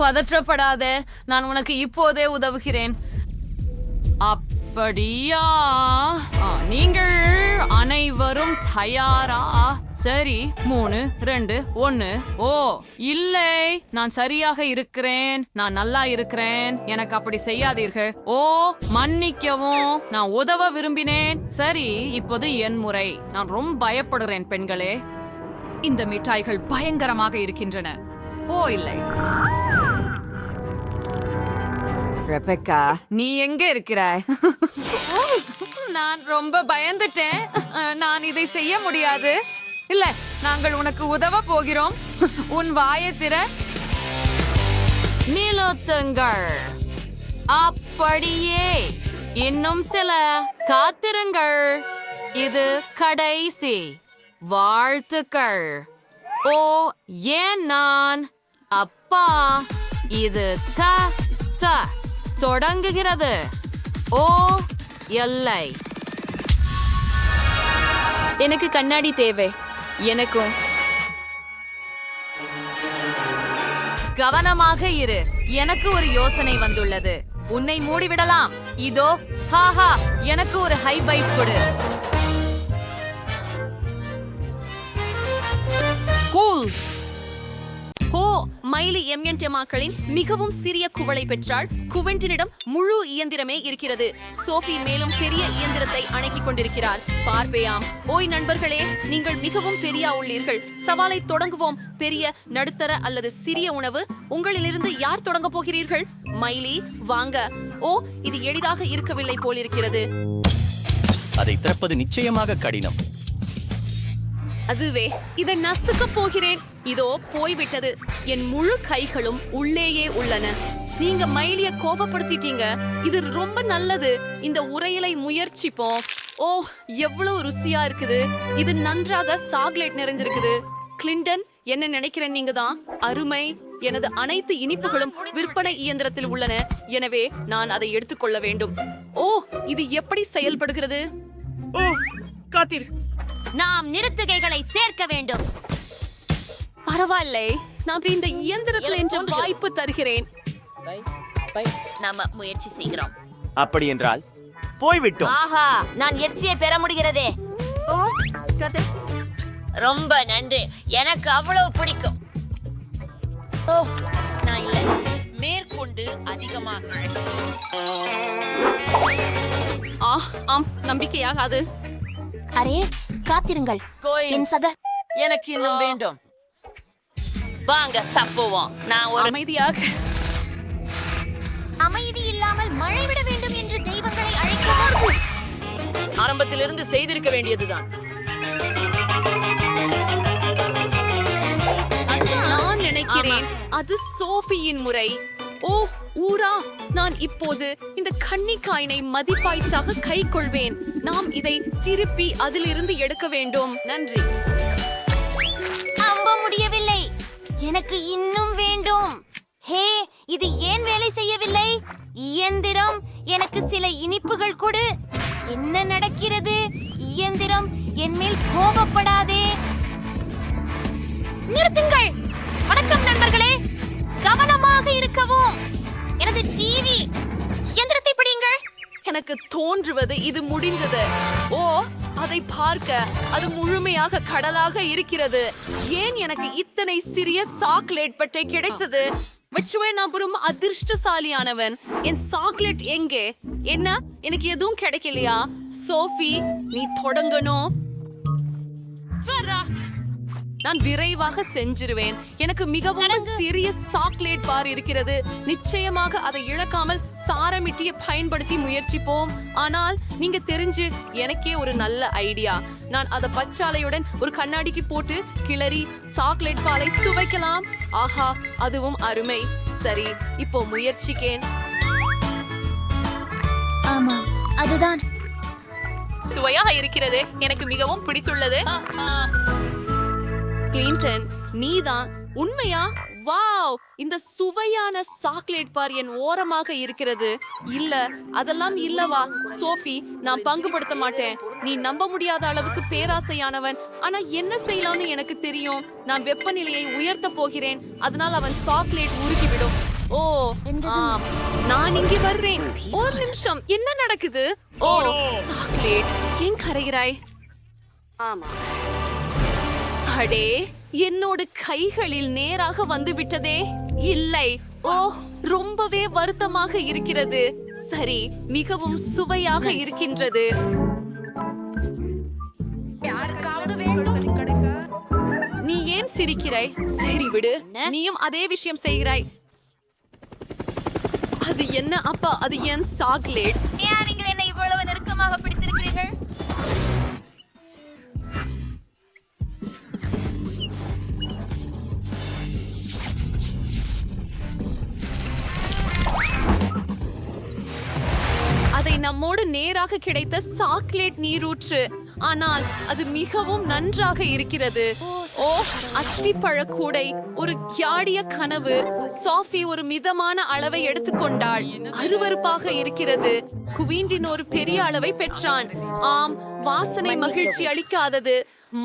பதற்றப்படாத, நான் உனக்கு இப்போதே உதவுகிறேன். அப்படியா? நீங்கள் அனைவரும் தயாரா? சரி, 3, 2, 1. ஓ இல்லை, நான் சரியாக இருக்கிறேன், நான் நல்லா இருக்கிறேன். எனக்கு அப்படி செய்யாதீர்கள். ஓ மன்னிக்கவும், நான் உதவ விரும்பினேன். சரி, இப்போது என் முறை. நான் ரொம்ப பயப்படுறேன் பெண்களே. இந்த மிட்டாய்கள் பயங்கரமாக இருக்கின்றன. ஓ இல்லை. ரெபெக்கா, நீ எங்க இருக்கிறாய்? நான் ரொம்ப பயந்துட்டேன். நான் இதை செய்ய முடியாது. இல்ல, நாங்கள் உனக்கு உதவ போகிறோம். உன் வாயை திற. நிலுத்துங்கள். அப்படியே. இன்னும் சில. காத்திருங்கள். இது கடைசி. வாழ்த்துக்கள். ஓ ஏன் நான்? அப்பா, இது தொடங்குகிறது. ஓ எல்லை. எனக்கு கண்ணாடி தேவை. எனக்கும். கவனமாக இரு. எனக்கு ஒரு யோசனை வந்துள்ளது. உன்னை மூடிவிடலாம். இதோ, ஹாஹா, எனக்கு ஒரு ஹை பைப் கொடு. கூல். ஓ, மைலி எம்என்டெமாக்களின் மிகவும் சிறிய குவளை பெற்றாள். குவென்டினிடம் முழு இயந்திரமே இருக்கிறது. சோஃபி மேலும் பெரிய இயந்திரத்தை அணைக்கிக் கொண்டிருக்கிறார். பார்ப்பேயாம். ஓய் நண்பர்களே, நீங்கள் மிகவும் பெரியா உள்ளீர்கள். சவாலை தொடங்குவோம். பெரிய, நடுத்தர அல்லது சிறிய உணவு. உங்களிலிருந்து யார் தொடங்க போகிறீர்கள்? மைலி, வாங்க. ஓ, இது எளிதாக இருக்கவில்லை போலிருக்கிறது. அதை திறப்பது நிச்சயமாக கடினம். அதுவே, இதை நசுக்க போகிறேன். இதோ போய்விட்டது. என் முழு கைகளும் உள்ளேயே உள்ளன. நீங்க மைலிய கோபப்படுத்திட்டீங்க. இது ரொம்ப நல்லது. இந்த உரையிலை முயற்சிப்போம். ஓ, எவ்வளவு ருசியா இருக்குது. இது நன்றாக சாக்லேட் நிறைஞ்சிருக்குது. கிளின்டன், என்ன நினைக்கிறேன்? நீங்க தான் அருமை. எனது அனைத்து இனிப்புகளும் விற்பனை இயந்திரத்தில் உள்ளன. எனவே நான் அதை எடுத்துக்கொள்ள வேண்டும். ஓ, இது எப்படி செயல்படுகிறது? ஓ, காத்திரு. நாம் நிறுத்துகைகளை சேர்க்க வேண்டும். பரவாயில்லை, நான் இந்த இயந்திரத்தில் என்று வாய்ப்பு தருகிறேன். நாம முயற்சி செய்கிறோம். அப்படி என்றால் போய்விட்டோம். ஆஹா, நான் எர்ச்சியை பெற முடிகிறதே. ரொம்ப நன்றி, எனக்கு அவ்வளவு பிடிக்கும். ஓ, நான் இல்லை. மேற்கொண்டு அதிகமாக. ஆம், நம்பிக்கையாகாது. அரே, காத்திருங்கள். என் சக எனக்கு இன்னும் வேண்டும். வாங்க சப்புவோம். நான் ஒரு அமைதியாக. அமைதி இல்லாமல் மழை விட வேண்டும் என்று தெய்வங்களை அழைக்கிறார்கள். ஆரம்பத்திலிருந்து செய்திருக்க வேண்டியதுதான். நான் நினைக்கிறேன் அது சோஃபியின் முறை. ஓ ஊரா, நான் இப்போது இந்த கன்னிக்காயினை மதிப்பாய்ச்சாக கை கொள்வேன். நாம் இதை திருப்பி அதிலிருந்து எடுக்க வேண்டும். நன்றி. நம்ப முடியவில்லை. எனக்கு இன்னும் வேண்டும். ஹே, இது ஏன் வேலை செய்யவில்லை? இயந்திரம், எனக்கு சில இனிப்புகள் கொடு. என்ன நடக்கிறது? இயந்திரம், என் மேல் கோபப்படாதே. நிறுத்துங்கள். வணக்கம் நண்பர்களே, கவனமாக இருக்கவும். எனது டிவி இயந்திரத்தை பிடியுங்கள். எனக்கு தோன்றுவது இது முடிந்தது. ஓ, அதை பார்க்க அது முழுமையாக கடலாக இருக்கிறது. ஏன் எனக்கு இத்தனை சிறிய சாக்லேட் பட்டை கிடைத்தது? விச்சுவே, நான் பெரும் அதிர்ஷ்டசாலியானவன். என் சாக்லேட் எங்கே? என்ன, எனக்கு எதுவும் கிடைக்கலையா? சோஃபி, நீ தொடங்கணும். நான் விரைவாக செஞ்சிருவேன். எனக்கு மிகவும் சிறிய சாக்லேட் பார் இருக்கிறது. நிச்சயமாக அதை இழக்காமல் சாரமிட்டியை பயன்படுத்தி முயற்சிப்போம். ஆனால் நீங்க தெரிஞ்சு எனக்கே ஒரு நல்ல ஐடியா. நான் அதை பச்சாலையுடன் ஒரு கண்ணாடிக்கு போட்டு கிளறி சாக்லேட் பாலை சுவைக்கலாம். ஆஹா, அதுவும் அருமை. சரி, இப்போ முயற்சிக்கேன். ஆமா, அதுதான். சுவையாக இருக்கிறது. எனக்கு மிகவும் பிடித்துள்ளது. கிளின்டன், நீதான் உண்மையா? வாவ், இந்த சுவையான சாக்லேட் பார் என் ஓரமாக இருக்கிறது. இல்ல, அதெல்லாம் இல்லவா? சோஃபி, நான் பங்குபடுத்த மாட்டேன். நீ நம்ப முடியாத அளவுக்கு பேராசையானவன். ஆனா என்ன செய்யலாம்னு எனக்கு தெரியும். நான் வெப்பநிலையை உயர்த்த போகிறேன். அதனால் அவன் சாக்லேட் உருகிவிடும். ஓ ஆம், நான் இங்கே வர்றேன். ஒரு நிமிஷம், என்ன நடக்குது? ஓ, சாக்லேட் ஏன் கரைகிறாய்? ஆமா, அடே, என்னோட கைகளில் நேராக வந்து விட்டதே. இல்லை, ஓ, ரொம்பவே வருத்தமாக இருக்கிறது. சரி, மிகவும் சுவையாக இருக்கின்றது. நீ ஏன் சிரிக்கிறாய்? சரி விடு, நீயும் அதே விஷயம் செய்கிறாய். அது என்ன அப்பா? அது என் சாக்லேட். ஏன் நீங்கள் என்னை இவ்வளவு நெருக்கமாக பிடித்திருக்கிறீர்கள்? அதை நம்மோடு நேராக கிடைத்த சாக்லேட் நீரூற்று. ஆனால் அது மிகவும் நன்றாக இருக்கிறது. ஓ, அத்திப்பழ கூடை, ஒரு கியாடிய கனவு. சாஃபி ஒரு மிதமான அளவை எடுத்துக்கொண்டாள். அருவருப்பாக இருக்கிறது. குவீண்டின் ஒரு பெரிய அளவை பெற்றான். ஆம், வாசனை மகிழ்ச்சி அளிக்காதது.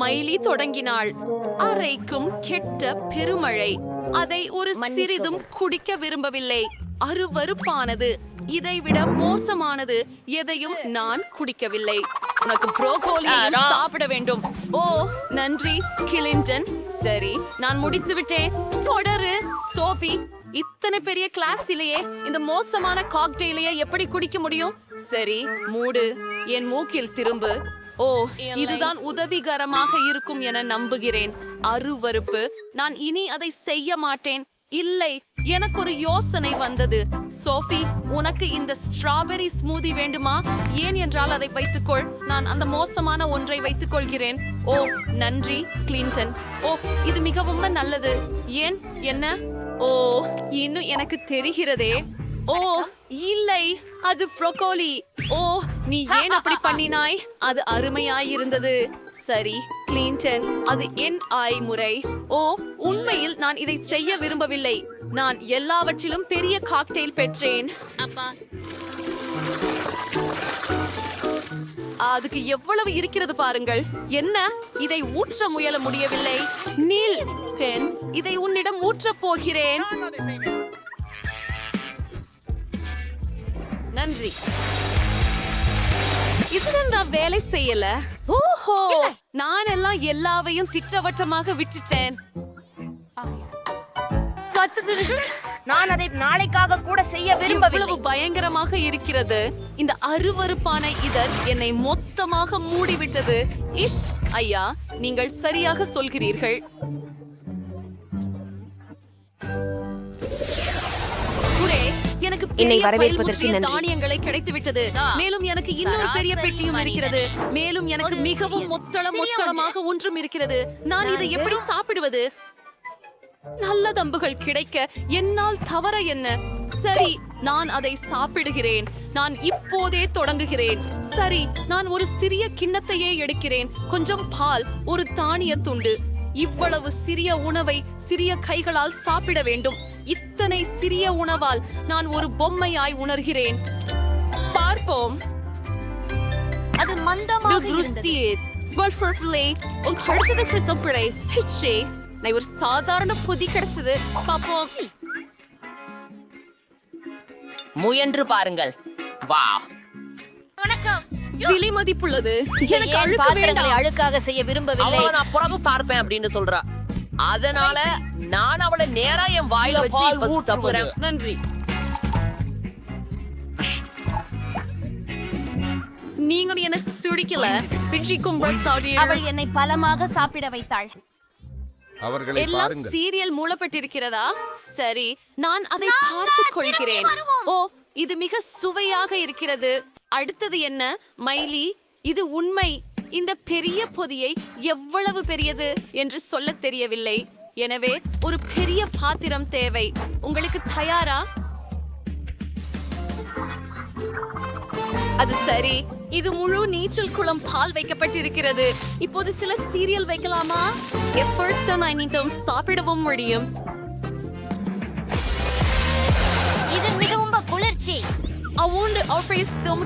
மைலி தொடங்கினாள். அறைக்கும் கெட்ட பெருமழை. அதை ஒரு சிறிதும் குடிக்க விரும்பவில்லை. அருவருப்பானது. இதைவிட மோசமானது எதையும் நான் குடிக்கவில்லை. உனக்கு புரோக்கோலியையும் சாப்பிட வேண்டும். ஓ, நன்றி கிளின்டன். சரி, நான் முடித்து விட்டேன். தொடரு சோஃபி. இத்தனை பெரிய கிளாஸிலேயே இந்த மோசமான காக்டெயிலையே எப்படி குடிக்க முடியும்? சரி, மூடு. என் மூக்கில் திரும்பு. ஓ, இதுதான் உதவிகரமாக இருக்கும் என நம்புகிறேன். அருவருப்பு. நான் இனி அதை செய்ய மாட்டேன். இல்லை, எனக்கு ஒரு யோசனை வந்தது. சோஃபி, உனக்கு இந்த ஸ்ட்ராபெரி ஸ்மூதி வேண்டுமா? ஏன் என்றால் அதை வைத்துக்கொள். நான் அந்த மோசமான ஒன்றை வைத்துக் கொள்கிறேன். ஓ, நன்றி கிளின்டன். ஓ, இது மிகவும் நல்லது. ஏன்? என்ன? ஓ, இன்னும் எனக்கு தெரிகிறதே. ஓ, இல்லை, அது ப்ரோக்கோலி. ஓ, நீ ஏன் அப்படி பண்ணினாய்? அது அருமையாயிருந்தது. சரி கிளின்டன், அது என் முறை. ஓ, உண்மையில் நான் இதை செய்ய விரும்பவில்லை. நான் எல்லாவற்றிலும் பெரிய காக்டெயில் பெற்றேன். அப்பா, அதுக்கு எவ்வளவு இருக்கிறது பாருங்கள். என்ன? இதை ஊற்ற முயல முடியவில்லை. நீல் பெண், இதை உன்னிடம் ஊற்றப் போகிறேன். நன்றி. இதுதான் நான் வேலை செய்யல. ஓஹோ, நான் எல்லாம் எல்லாவையும் திட்டவட்டமாக விட்டுட்டேன். நான் அதை நாளைக்காக கூட செய்ய விரும்பவில்லை. இவ்வளவு பயங்கரமாக இருக்கிறது. இந்த அருவருப்பான இதழ் என்னை மொத்தமாக மூடிவிட்டது. இஷ், ஐயா, நீங்கள் சரியாக சொல்கிறீர்கள். எனக்கு என்னை வரவேற்பதற்கு நன்றி. தானியங்களை கிடைத்துவிட்டது. மேலும் எனக்கு இன்னொரு பெரிய பெட்டியும் இருக்கிறது. மேலும் எனக்கு மிகவும் மொத்தளமாக ஒன்றும் இருக்கிறது. நான் இதை எப்படி சாப்பிடுவது? நல்ல தம்புகள் கிடைக்க என்னால் தவற என்ன? சரி, நான் அதை சாப்பிடுகிறேன். நான் இப்போதே தொடங்குகிறேன். சரி, நான் ஒரு சிறிய கிண்ணத்தையே எடுக்கிறேன். கொஞ்சம் பால், ஒரு தானிய துண்டு. இவ்வளவு சிறிய உணவை சிறிய கைகளால் சாப்பிட வேண்டும். இத்தனை சிறிய உணவால் நான் ஒரு பொம்மையாய் உணர்கிறேன். பார்ப்போம். அது மந்தமாக இருந்தது. ஒரு சாதாரண பொதி கிடைச்சது. பாப்போம். முயன்று பாருங்கள். வா, வணக்கம். விலை மதிப்புள்ளது. எனக்கு ஏன் அழுக்கு பாத்திரங்களை வேண்டாம். அழுக்காக செய்ய விரும்பவில்லை. அவளை நான் புறவு பார்ப்பேன் அப்படின்னு சொல்றா. அதனால நான் அவளை நேரா என் வாயில வச்சு இப்ப தப்புறேன். நன்றி. நீங்க என்ன சுடிக்கல. அவள் என்னை பலமாக சாப்பிட வைத்தாள். எல்லாம் சீரியல் மூலப்பட்டிருக்கிறதா? சரி, நான் அதை பார்த்துக் கொள்கிறேன். ஓ, இது மிக சுவையாக இருக்கிறது. அடுத்தது என்ன? மைலி, இது உண்மை. இந்த பெரிய பொதியை எவ்வளவு பெரியது என்று சொல்ல தெரியவில்லை. எனவே ஒரு பெரிய பாத்திரம் தேவை. உங்களுக்கு தயாரா? அது சரி. இது முழு நீச்சல் குளம் பால் வைக்கப்பட்டிருக்கிறது. இப்போது சில சீரியல் வைக்கலாமா? First நான் இன்னும் சாப்பிடவும் முடியும். இது மிகவும் குளிர்ச்சி.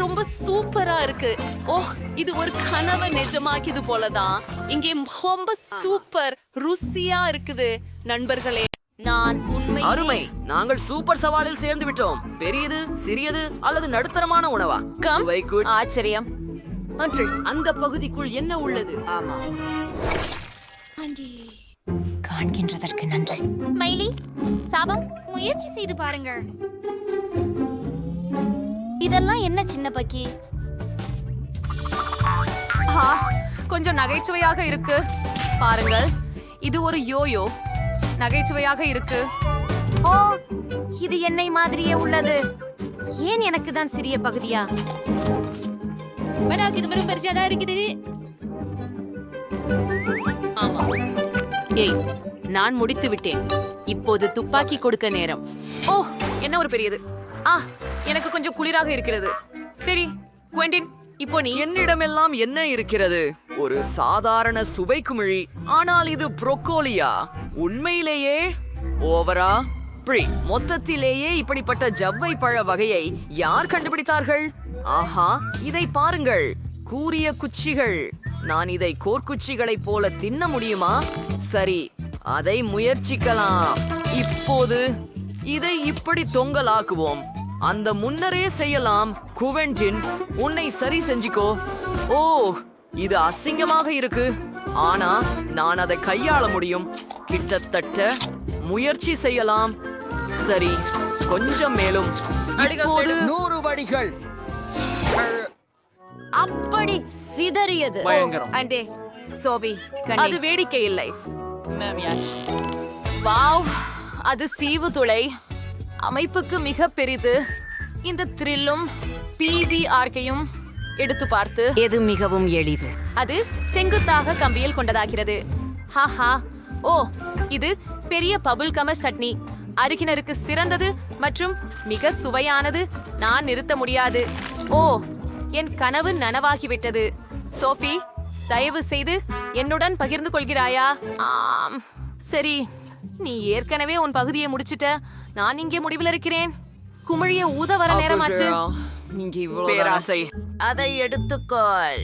ரொம்ப சூப்பரா இருக்கு. ஓ, இது ஒரு கனவு நிஜமாக்கிது போலதான். இங்கே ரொம்ப சூப்பர் ருசியா இருக்குது நண்பர்களே. நான் உண்மை அருமை. நாங்கள் சூப்பர் சவாலில் சேர்ந்து விட்டோம். பெரியது, சிறியது அல்லது நடுத்தரமான உணவா? ஆச்சரியம். அந்த பகுதிக்குள் என்ன உள்ளது? ஆமா, காண்கின்றதற்கு நன்றி. மைலி, சாபம், முயற்சி செய்து பாருங்கள். இதெல்லாம் என்ன சின்ன பக்கி? கொஞ்சம் நகைச்சுவையாக இருக்கு. பாருங்கள், இது ஒரு யோயோ. நகைச்சுவையாக இருக்கு. ஓ, இது என்னை மாதிரியே உள்ளது. ஏன் எனக்கு தான் சிறிய பகுதியா? இது வெறும் பெருசாதான் இருக்குது. ஆமா. ஏய், நான் முடித்து விட்டேன். இப்போது துப்பாக்கி கொடுக்க நேரம். ஓ, என்ன ஒரு பெரியது. எனக்கு கொஞ்சம் குளிராக இருக்கிறது. சரி, குவென்டின், இப்போ நீ. என்னிடமெல்லாம் என்ன இருக்கிறது? ஒரு சாதாரண சுவை குமிழி. ஆனால் இது புரோக்கோலியா? உண்மையிலேயே ஓவரா? மொத்தத்திலேயே இப்படிப்பட்ட ஜவ்வை பழ வகையை யார் கண்டுபிடித்தார்கள்? ஆஹா, இதை பாருங்கள். கூரிய குச்சிகள். நான் இதை கோர்க்குச்சிகளைப் போல தின்ன முடியுமா? சரி, அதை முயற்சிக்கலாம். இப்போது இதை இப்படி தொங்கலாக்குவோம். அந்த முன்னரே செய்யலாம். குவென்டின், உன்னை சரி செஞ்சிக்கோ. ஓ, இது அசிங்கமாக இருக்கு. ஆனா நான் அதை கையாள முடியும். கிட்டத்தட்ட முயற்சி செய்யலாம். சரி, கொஞ்சம் மேலும். இப்போது 100 வடிகள். அப்படி சிதறியது. அண்டே சோபி, அது வேடிக்கை இல்லை. வாவ், அது சீவு துளை. அமைப்புக்கு மிக பெரிது. இந்த த்ரில்லும் PVRக்கையும் எடுத்து பார்த்து எது மிகவும் எளிது? அது செங்குத்தாக கம்பியில் கொண்டதாகிறது. ஹாஹா. ஓ, இது பெரிய பபுள் கம சட்னி. அருகினருக்கு சிறந்தது மற்றும் மிக சுவையானது. நான் நிறுத்த முடியாது. ஓ, என் கனவு நனவாகிவிட்டது. சோஃபி, தயவு செய்து என்னுடன் பகிர்ந்து கொள்கிறாயா? ஆம், சரி. நீ ஏற்கனவே உன் பகுதியை முடிச்சிட்ட. நான் இங்கே முடிவில் இருக்கிறேன். குமிழிய ஊத வர நேரமாச்சு. பேராசை. அதை எடுத்துக்கொள்.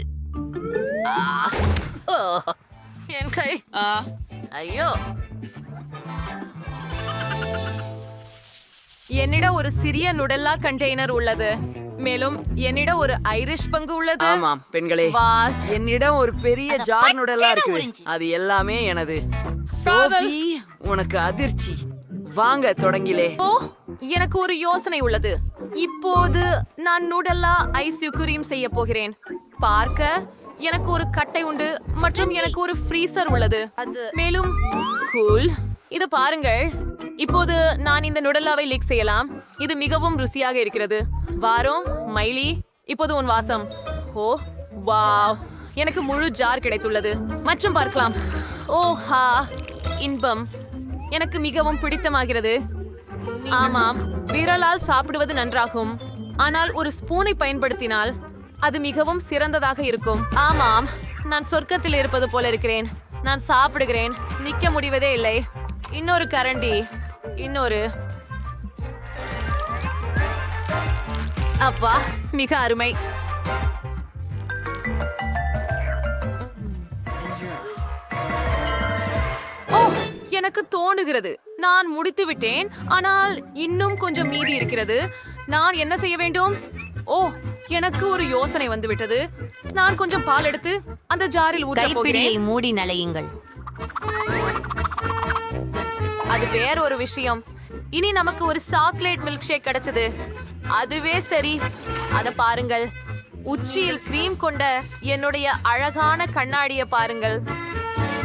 என் கை. ஐயோ, என்னிடம் ஒரு சிறிய நுடல்லா கண்டெய்னர் உள்ளது. மேலும் என்னிடம் ஒரு ஐரிஷ் பங்கு உள்ளது. ஆமாம் பெண்களே, என்னிடம் ஒரு பெரிய ஜார் நுடலா இருக்கு. அது எல்லாமே எனது. சோஃபி, உனக்கு அதிர்ச்சி. வாங்க தொடங்கிலே. ஓ, எனக்கு ஒரு யோசனை உள்ளது. இப்போது நான் நூடல்லா ஐஸ் யுக்குரீம் செய்ய போகிறேன். பார்க்க எனக்கு ஒரு கட்டை உண்டு மற்றும் எனக்கு ஒரு ஃப்ரீசர் உள்ளது. மேலும் கூல், இது பாருங்கள். இப்போது நான் இந்த நுடல்லாவை லீக் செய்யலாம். இது மிகவும் ருசியாக இருக்கிறது. வாரோம் மைலி, இப்போது உன் வாசம். ஓ வாவ், எனக்கு முழு ஜார் கிடைத்துள்ளது. மற்றும் பார்க்கலாம். ஓஹா, இன்பம். எனக்கு மிகவும் பிடித்தமாகிறது. ஆமாம், விரலால் சாப்பிடுவது நன்றாகும். ஆனால் ஒரு ஸ்பூனை பயன்படுத்தினால் அது மிகவும் சிறந்ததாக இருக்கும். ஆமாம், நான் சொர்க்கத்தில் இருப்பது போல இருக்கிறேன். நான் சாப்பிடுகிறேன், நிக்க முடிவதே இல்லை. இன்னொரு கரண்டி, இன்னொரு. அப்பா, மிக அருமை. ஓ, எனக்கு தோணுகிறது நான் முடித்து விட்டேன். ஆனால் இன்னும் கொஞ்சம் மீதி இருக்கிறது. நான் என்ன செய்ய வேண்டும்? ஓ, எனக்கு ஒரு யோசனை வந்து விட்டது. நான் கொஞ்சம் பால் எடுத்து அந்த ஜாரில் ஊற்ற போகிறேன். மூடி நலையுங்கள். அது வேற ஒரு விஷயம். இனி நமக்கு ஒரு சாக்லேட் மில்க் ஷேக் கிடைச்சது. அதுவே சரி. அத பாருங்கள். உச்சியில் கிரீம் கொண்ட என்னுடைய அழகான கண்ணாடியை பாருங்கள்.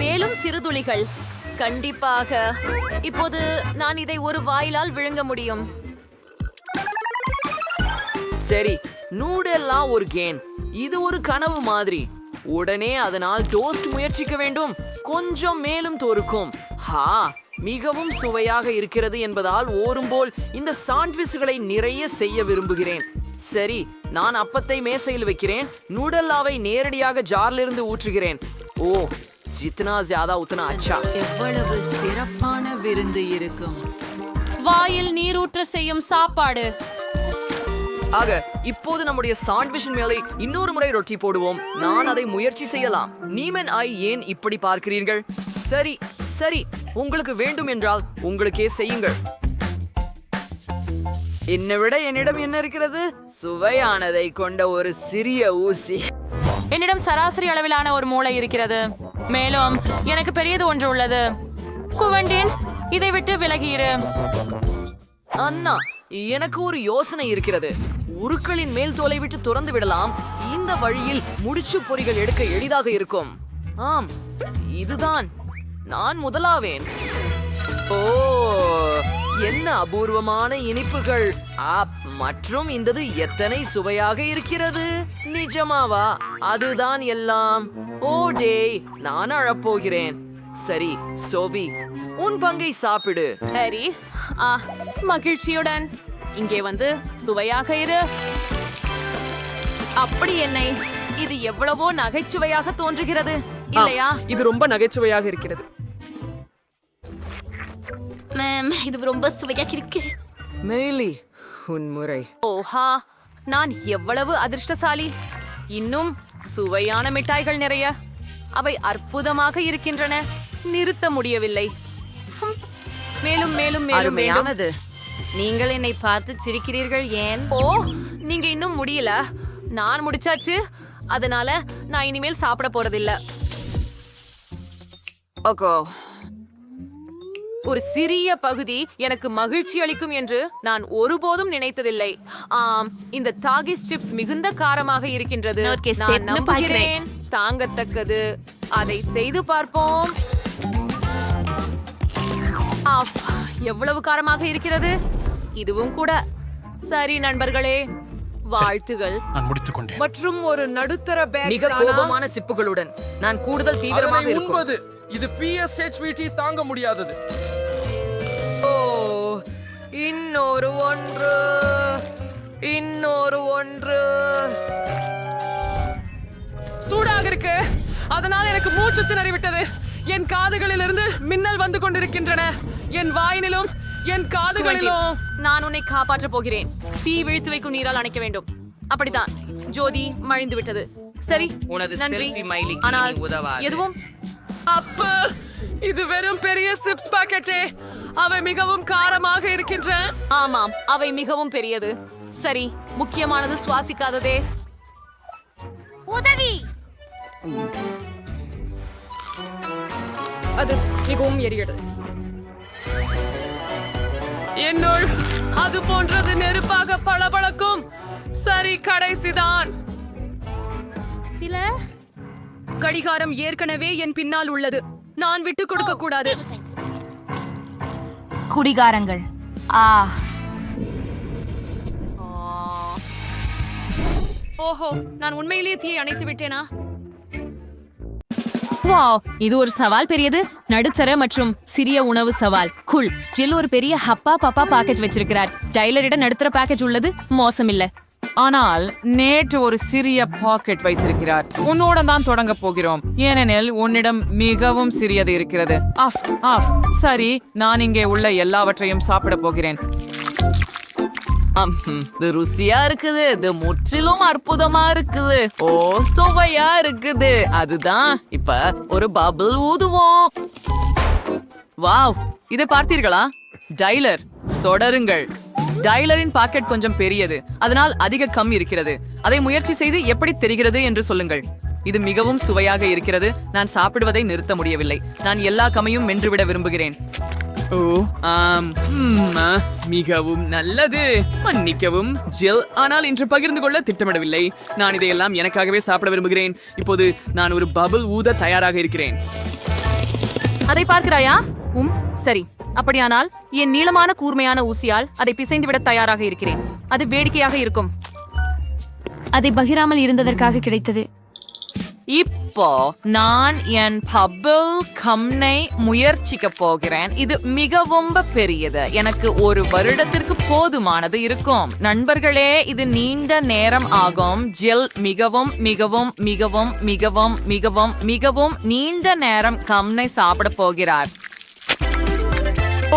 மேலும் சிறுதுளிகள். கண்டிப்பாக. இப்போது நான் இதை ஒரு வாயிலால் விழுங்க முடியும். சரி, நூடெல்லாம் ஒரு கேன். இது ஒரு கனவு மாதிரி. உடனே அதனால் டோஸ்ட் முயற்சிக்க வேண்டும். கொஞ்சம் மேலும் தோறுக்கும். ஹா, மிகவும் சுவையாக இருக்கிறது என்பதால் ஓரும்போல் இந்த சாண்ட்விச்களை நிறைய செய்ய விரும்புகிறேன். சரி, நான் அப்பத்தை மேசையில் வைக்கிறேன். நூடல்லாவை நேரடியாக ஜார்லிருந்து ஊற்றுகிறேன். ஓ, ஜித்னா ஜியாதா உத்தனா அச்சா. எவ்வளவு சிறப்பான விருந்து இருக்கும். வாயில் நீரூற்ற செய்யும் சாப்பாடு. ஆக இப்போது நம்முடைய சாண்ட்விச்சின் மேலே இன்னொரு முறை ரொட்டி போடுவோம். நான் அதை முயற்சி செய்யலாம். நீமன் ஐ ஏன் இப்படி பார்க்கிறீர்கள்? சரி சரி, உங்களுக்கு வேண்டும் என்றால் உங்களுக்கே செய்யுங்கள். என்னை விட என்னிடம் என்ன இருக்கிறது? சுவையானதை கொண்ட ஒரு சிறிய ஊசி. என்னிடம் சராசரி அளவிலான ஒரு மூளை இருக்கிறது. மேலும் எனக்கு பெரியது ஒன்று உள்ளது. குவண்டின், இதை விட்டு விலகியிரு. அண்ணா, எனக்கு ஒரு யோசனை இருக்கிறது. உருக்களின் மேல் தோலை விட்டு துறந்து விடலாம். இந்த வழியில் முடிச்சு பொறிகள் எடுக்க எளிதாக இருக்கும். ஆம், இதுதான். நான் முதலாவேன். ஓ, என்ன அபூர்வமான இனிப்புகள். மற்றும் இந்தது எத்தனை சுவையாக இருக்கிறது. நிஜமாவா? அதுதான் எல்லாம். ஓ டேய், நான் அழப்போகிறேன். சரி சோவி, உன் பங்கை சாப்பிடு. ஹரி, மகிழ்ச்சியுடன் இங்கே வந்து சுவையாக இரு. அப்படி என்னை இது எவ்வளவோ நகைச்சுவையாக தோன்றுகிறது இல்லையா? இது ரொம்ப நகைச்சுவையாக இருக்கிறது. இது ரொம்ப சுவையாக இருக்கு. மெய்லி, உன் முறை. ஓஹா, நான் எவ்வளவு அதிர்ஷ்டசாலி. இன்னும் சுவையான மிட்டாய்கள் நிறைய. அவை அற்புதமாக இருக்கின்றன. நிறுத்த முடியவில்லை. மேலும் மேலும் மேலும் அருமையானது. நீங்கள் என்னை பார்த்து சிரிக்கிறீர்கள் ஏன்? ஓ, நீங்க இன்னும் முடியல. நான் முடிச்சாச்சு. அதனால நான் இனிமேல் சாப்பிட போறதில்ல. ஓகோ, ஒரு சிறிய பகுதி எனக்கு மகிழ்ச்சி அளிக்கும் என்று நான் ஒருபோதும் நினைத்ததில்லை. இந்த டாகிஸ் சிப்ஸ் மிகுந்த காரமாக இருக்கின்றது. நான் நம்புகிறேன் தாங்கத்தக்கது. அதை செய்து பார்ப்போம். எவ்வளவு காரமாக இருக்கிறது. இதுவும் கூட. சரி நண்பர்களே, வாழ்த்துகள். மற்றும் ஒரு நடுத்தர பேக். மிக கோபமான சிப்புகளுடன் நான் கூடுதல் தீவிரமாக உண்பது. இது PSHVT தாங்க முடியாதது. ஓ, இன்னொரு ஒன்று. சூடாக இருக்கு. அதனால் எனக்கு மூச்சு திணறிவிட்டது. என் காதுகளிலிருந்து மின்னல் வந்து கொண்டிருக்கின்றன. என் வாயினிலும் என் காதுகளிலும். நான் உன்னை காப்பாற்ற போகிறேன். தீ வீழ்த்து வைக்கும் நீரால் அணைக்க வேண்டும். அப்படித்தான். ஜோதி மழிந்து விட்டது. சரி, நன்றி. ஆனால் எதுவும் அப்ப இது வெறும் பெரிய சிப்ஸ் பாக்கெட்டே. அவை மிகவும் காரமாக இருக்கின்றன. ஆமாம், அவை மிகவும் பெரியது. சரி, முக்கியமானது சுவாசிக்காததே. உதவி. அது மிகவும் எரிகிறது. என்னுள் அது போன்றது நெருப்பாக பளபளக்கும். சரி, கடைசிதான். சில கடிகாரம் ஏற்கனவே என் பின்னால் உள்ளது. நான் விட்டு கொடுக்க கூடாது. குடிகாரங்கள். ஓஹோ, நான் உண்மையிலேயே தீயை அணைத்து விட்டேனா? வாவ், இது ஒரு சவால். பெரியது, நடுத்தர மற்றும் சிறிய உணவு சவால். குல். ஜில் ஒரு பெரிய ஹப்பா பப்பா பேக்கேஜ் வச்சிருக்கிறார். டைலரிடம் நடுத்தர பேக்கேஜ் உள்ளது. மோசம் இல்ல. ஆனால் நேற்று ஒரு சிறிய பாக்கெட் வைத்திருக்கிறார். உன்னோட தான் தொடங்க போகிறோம், ஏனெனில் உன்னிடம் மிகவும் சிறியது இருக்கிறது. Off off. சரி, நான் இங்கே உள்ள எல்லாவற்றையும் சாப்பிட போகிறேன். இது ருசியா இருக்குது. இது முற்றிலும் அற்புதமா இருக்குது. ஓ, சுவையா இருக்குது. அதுதான். இப்ப ஒரு பபிள் ஊதுவோம். வாவ், இதை பார்த்தீர்களா? டைலர், தொடருங்கள். டைலரின் பாக்கெட் கொஞ்சம் பெரியது, அதனால் அதிக கம் இருக்கிறது. அதை முயற்சி செய்து எப்படி தெரிகிறது என்று சொல்லுங்கள். இது மிகவும் சுவையாக இருக்கிறது. நான் சாப்பிடுவதை நிறுத்த முடியவில்லை. நான் எல்லா கமையும் மென்றுவிட விரும்புகிறேன். ஓ, ஆம், மிகவும் நல்லது. மன்னிக்கவும் ஜில், ஆனால் இன்று பகிர்ந்து கொள்ள திட்டமிடவில்லை. நான் இதையெல்லாம் எனக்காகவே சாப்பிட விரும்புகிறேன். இப்போது நான் ஒரு பபிள் ஊத தயாராக இருக்கிறேன். அதை பார்க்கிறாயா? சரி. அப்படியானால் என் நீளமான கூர்மையான ஊசியால் அதை பிசைந்து விட தயாராக இருக்கிறேன். அது வேடிக்கையாக இருக்கும். அதை பகிராமல் இருந்ததற்காக கிடைத்தது. இப்போ நான் என் பபிள் கம்னை முயற்சிக்க போகிறேன். இது மிகவும் பெரியது. எனக்கு 1 வருடத்திற்கு போதுமானது இருக்கும். நண்பர்களே, இது நீண்ட நேரம் ஆகும். ஜில் மிகவும் மிகவும் மிகவும் மிகவும் மிகவும் மிகவும் நீண்ட நேரம் கம்னை சாப்பிட போகிறார்.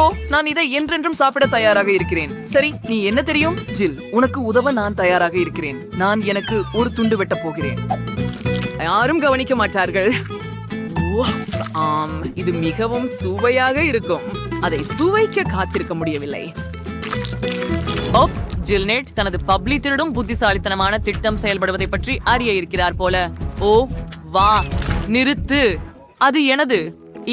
ஓ, நான் இதை என்றென்றும் சாப்பிட தயாராக இருக்கிறேன். சரி, நீ என்ன தெரியும்? ஜில், உனக்கு உதவ நான் தயாராக இருக்கிறேன். நான் எனக்கு ஒரு துண்டு வெட்டப் போகிறேன். யாரும் கவனிக்க மாட்டார்கள். ஆம், இது மிகவும் சுவையாக இருக்கும். அதை சுவைக்க காத்திருக்க முடியவில்லை. ஓப்ஸ், ஜில்நெட் தனது பப்ளி திருடும் புத்திசாலித்தனமான திட்டம் செயல்படுவதை பற்றி அறிய இருக்கிறார் போல. ஓ வா, நிறுத்து, அது எனது.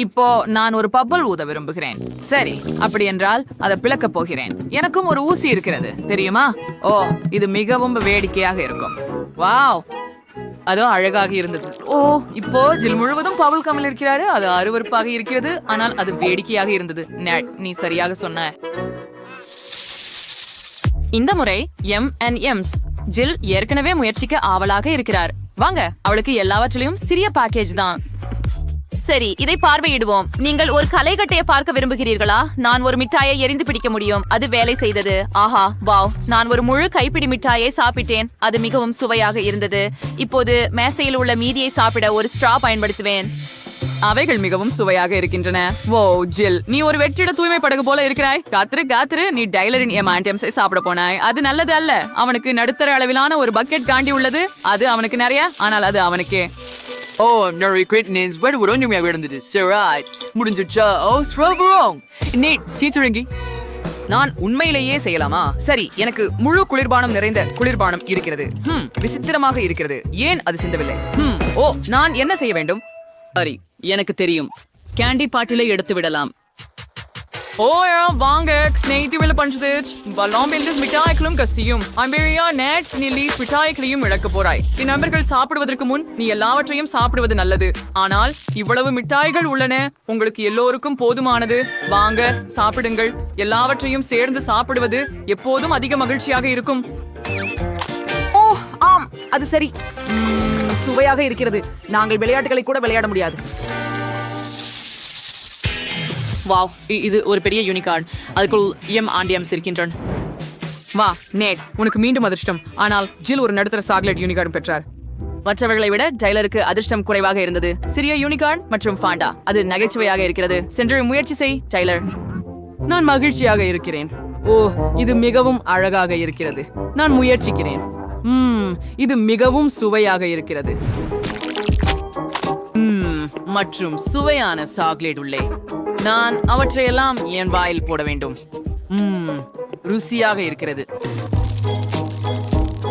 இப்போ நான் ஒரு பப்பல் ஊத விரும்புகிறேன். சரி, அப்படி என்றால் அதை பிளக்கப் போகிறேன். எனக்கும் ஒரு ஊசி இருக்கிறது, தெரியுமா? ஓ, இது மிகவும் வேடிக்கையாக இருக்கும். வாவ், அதோ அழகாக இருந்தது. ஓ, இப்போ ஜில் முழுவதும் பபுள் கம்மில் இருக்கிறாரு. அது அருவருப்பாக இருக்கிறது, ஆனால் அது வேடிக்கையாக இருந்தது. நெட், நீ சரியாக சொன்ன. இந்த முறை M&M's. ஜில் ஏற்கனவே முயற்சிக்க ஆவலாக இருக்கிறார். வாங்க, அவளுக்கு எல்லாவற்றிலும் சிறிய பேக்கேஜ் தான். சரி, இதை பார்வையிடுவோம். நீங்கள் ஒரு கலைக்கட்டையை பார்க்க விரும்புகிறீர்களா? நான் ஒரு மிட்டாயை எரிந்து பிடிக்க முடியும். அது வேலை செய்தது. ஆஹா, வாவ், நான் ஒரு முழு கைப்பிடி மிட்டாயை சாப்பிட்டேன். அது மிகவும் சுவையாக இருந்தது. இப்போது மேசையில் உள்ள மீதியை சாப்பிட ஒரு ஸ்ட்ரா பயன்படுத்துவேன். அவைகள் மிகவும் சுவையாக இருக்கின்றன. ஓ ஜில், நீ ஒரு வெற்றிட தூய்மை படகு போல இருக்கிறாய். காத்திரு, நீ டைலரின் M&M's சாப்பிட போனாய். அது நல்லது அல்ல. அவனுக்கு நடுத்தர அளவிலான ஒரு பக்கெட் காண்டி உள்ளது. அது அவனுக்கு நிறைய, ஆனால் அது அவனுக்கே. ஓ, நிறைய குவிட்னஸ் வேறு ஒரு ஒன்றுமையாக இருந்தது. சரி, முடிஞ்சிச்சா? ஓ, ஸ்ட்ராபெரி நீட் சீச்சுருங்கி. நான் உண்மையிலேயே செய்யலாமா? சரி, எனக்கு முழு குளிர்பானம் நிறைந்த குளிர்பானம் இருக்கிறது. விசித்திரமாக இருக்கிறது. ஏன் அது சிந்தவில்லை? ஓ, நான் என்ன செய்ய வேண்டும்? சரி, எனக்கு தெரியும். கேண்டி பாட்டிலை எடுத்து விடலாம். ஓயா, வாங்க, ஸ்நேகிதிகளை பஞ்சது. வல்லாம்பில் மிட்டாய்களும் கசியும். அம்பேரியா நேட்ஸ் நில்லி மிட்டாய்களையும் இழக்க போறாய். என் நண்பர்கள் சாப்பிடுவதற்கு முன் நீ எல்லாவற்றையும் சாப்பிடுவது நல்லது. ஆனால் இவ்வளவு மிட்டாய்கள் உள்ளன. உங்களுக்கு எல்லோருக்கும் போதுமானது. வாங்க, சாப்பிடுங்கள். எல்லாவற்றையும் சேர்ந்து சாப்பிடுவது எப்போதும் அதிக மகிழ்ச்சியாக இருக்கும். ஓ ஆம், அது சரி. சுவையாக இருக்கிறது. நாங்கள் விளையாட்டுகளை கூட விளையாட முடியாது. வாவ், இது ஒரு பெரிய யூனிகார்ன். அதுக்குள் M&M's இருக்கின்றன. வா நேட், உனக்கு மீண்டும் அதிர்ஷ்டம். ஆனால் ஜில் ஒரு நடுத்தர சாக்லேட் யூனிகார்ன் பெற்றார். மற்றவர்களை விட டைலருக்கு அதிர்ஷ்டம் குறைவாக இருந்தது. சிறிய யூனிகார்ன் மற்றும் ஃபாண்டா. அது நகைச்சுவையாக இருக்கிறது. சென்று முயற்சி செய், டைலர். நான் மகிழ்ச்சியாக இருக்கிறேன். ஓ, இது மிகவும் அழகாக இருக்கிறது. நான் முயற்சிக்கிறேன். இது மிகவும் சுவையாக இருக்கிறது. மற்றும் சுவையான சாக்லேட் உள்ளே. நான் அவற்றையெல்லாம் என் வாயில் போட வேண்டும். ருசியாக இருக்கிறது.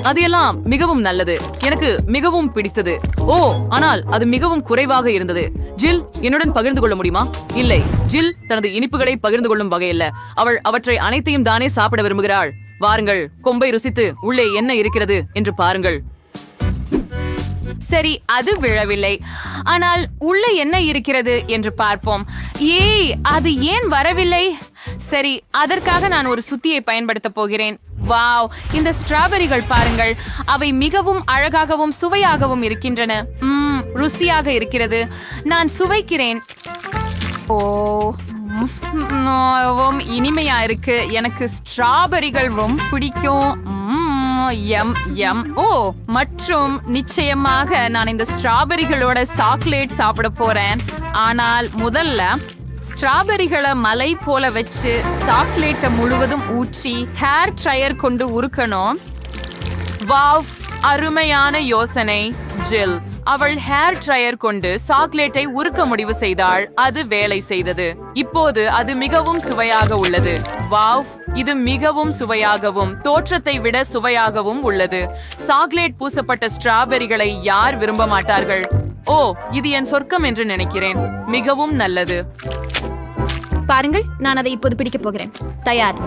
அது எல்லாம் மிகவும் நல்லது. எனக்கு மிகவும் பிடித்தது. ஓ, ஆனால் அது மிகவும் குறைவாக இருந்தது. ஜில், என்னுடன் பகிர்ந்து கொள்ள முடியுமா? இல்லை, ஜில் தனது இனிப்புகளை பகிர்ந்து கொள்ளும் வகையில்ல. அவள் அவற்றை அனைத்தையும் தானே சாப்பிட விரும்புகிறாள். வாருங்கள், கொம்பை ருசித்து உள்ளே என்ன இருக்கிறது என்று பாருங்கள். சரி, அது விழவில்லை. ஆனால் உள்ள என்ன இருக்கிறது என்று பார்ப்போம். ஏய், அது ஏன் வரவில்லை? சரி, அதற்காக நான் ஒரு சுத்தியை பயன்படுத்த போகிறேன். வாவ், இந்த ஸ்ட்ராபெரிகள் பாருங்கள். அவை மிகவும் அழகாகவும் சுவையாகவும் இருக்கின்றன. ருசியாக இருக்கிறது. நான் சுவைக்கிறேன். ஓ, இனிமையா இருக்கு. எனக்கு ஸ்ட்ராபெரிகள் ரொம்ப பிடிக்கும். ஓ, மற்றும் நிச்சயமாக நான் இந்த ஸ்ட்ராபெரிகளோட சாக்லேட் சாப்பிட போறேன். ஆனால் முதல்ல ஸ்ட்ராபெரிகளை மலை போல வச்சு சாக்லேட்டை முழுவதும் ஊற்றி ஹேர் ட்ரையர் கொண்டு உருக்கணும். வாவ், அருமையான யோசனை. ஜில் அவள் ஹேர் ட்ரையர் கொண்டு சாக்லேட்டை உருக்க முடிவு செய்தாள். அது வேலை செய்தது. இப்போது அது மிகவும் சுவையாக உள்ளது. வாவ், இது மிகவும் சுவையாகவும் தோற்றத்தை விட சுவையாகவும் உள்ளது. சாக்லேட் பூசப்பட்ட ஸ்ட்ராபெரிகளை யார் விரும்ப மாட்டார்கள்? ஓ, இது என் சொர்க்கம் என்று நினைக்கிறேன். மிகவும் நல்லது. பாருங்கள், நான் அதை இப்போது பிடிக்கப் போகிறேன். தயார்.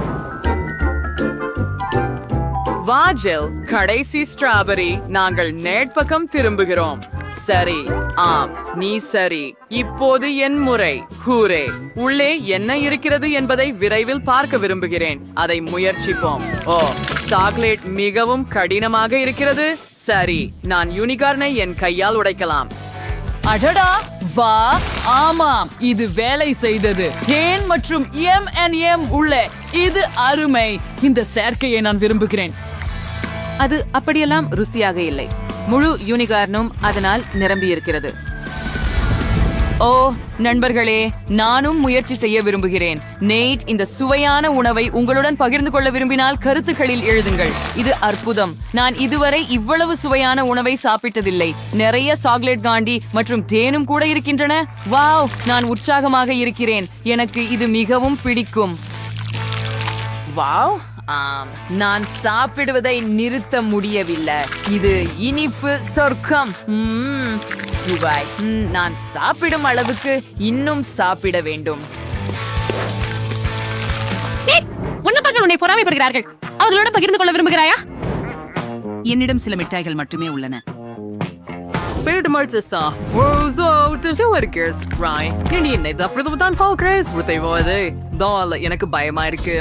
வா ஜில், கடைசி ஸ்ட்ராபெரி. நாங்கள் நேட் பக்கம் திரும்புகிறோம். சரி, ஆம், நீ சரி. இப்போது என் முறை. ஹூரே! உள்ளே என்ன இருக்கிறது என்பதை விரைவில் பார்க்க விரும்புகிறேன். அதை முயற்சிப்போம். ஓ, சாக்லேட் மிகவும் கடினமாக இருக்கிறது. சரி, நான் யூனிகார்னை என் கையால் உடைக்கலாம். அடடா, வா, ஆமாம், இது வேலை செய்தது. ஏன் மற்றும் M&M உள்ள இது அருமை. இந்த சேர்க்கையை நான் விரும்புகிறேன். அது அப்படியெல்லாம் ருசியாக இல்லை. முழு யூனிகார்னும் அதனால் நிரம்பி இருக்கிறது. ஓ நண்பர்களே, நானும் முயற்சி செய்ய விரும்புகிறேன். நேட் இந்த சுவையான உணவை உங்களுடன் பகிர்ந்து கொள்ள விரும்பினால் கருத்துக்களில் எழுதுங்கள். இது அற்புதம். நான் இதுவரை இவ்வளவு சுவையான உணவை சாப்பிட்டதில்லை. நிறைய சாக்லேட் காண்டி மற்றும் தேனும் கூட இருக்கின்றன. வாவ், நான் உற்சாகமாக இருக்கிறேன். எனக்கு இது மிகவும் பிடிக்கும். வாவ், நான் சாப்பிடுவதை நிறுத்த முடியவில்லை. இது இனிப்பு சொர்க்கம். சுவை. நான் சாப்பிடும் அளவுக்கு இன்னும் சாப்பிட வேண்டும். உன்னவர்கள் உன்னை பொறாமைப்படுகிறார்கள். அவர்களோட பகிர்ந்து கொள்ள விரும்புகிறாயா? என்னிடம் சில மிட்டாய்கள் மட்டுமே உள்ளன. எனக்கு பயமா இருக்கு.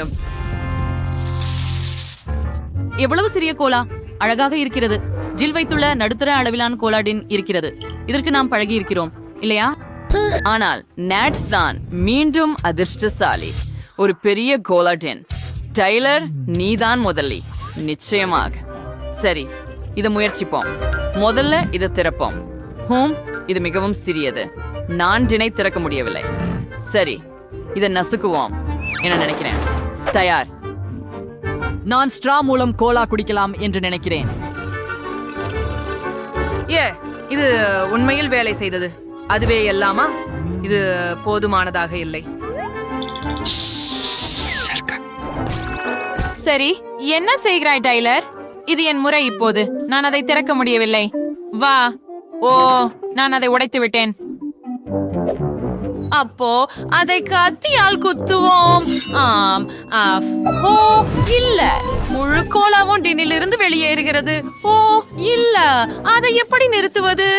எவ்வளவு சிறிய கோலா, அழகாக இருக்கிறது. ஜில் வைத்துள்ள நடுத்தர அளவிலான கோலாடின் இருக்கிறது. இதற்கு நாம் பழகி இருக்கிறோம் இல்லையா? ஆனால் நேட் தான் மீண்டும் அதிர்ஷ்டசாலி. ஒரு பெரிய கோலாடின். டைலர், நீதான் முதலி. நிச்சயமாக. சரி, இதை முயற்சிப்போம். முதல்ல இதை திறப்போம். இது மிகவும் சிறியது. நான் டினை திறக்க முடியவில்லை. சரி, இதை நசுக்குவோம் என நினைக்கிறேன். தயார். நான் ஸ்ட்ரா மூலம் கோலா குடிக்கலாம் என்று நினைக்கிறேன். இது உண்மையில் வேலை செய்தது. அதுவே எல்லாமா? இது போதுமானதாக இல்லை. சரி, என்ன செய்கிறாய் டைலர்? இது என் முறை இப்போது. நான் அதை திறக்க முடியவில்லை. வா. ஓ, நான் அதை உடைத்து விட்டேன். அப்போ அதை கத்தியால் குத்துவோம். ஆம். ஓ இல்ல, முழு கோலாவும் டின்னிலிருந்து வெளியேறுகிறது. ஓ இல்ல, அதை எப்படி நிறுத்துவது?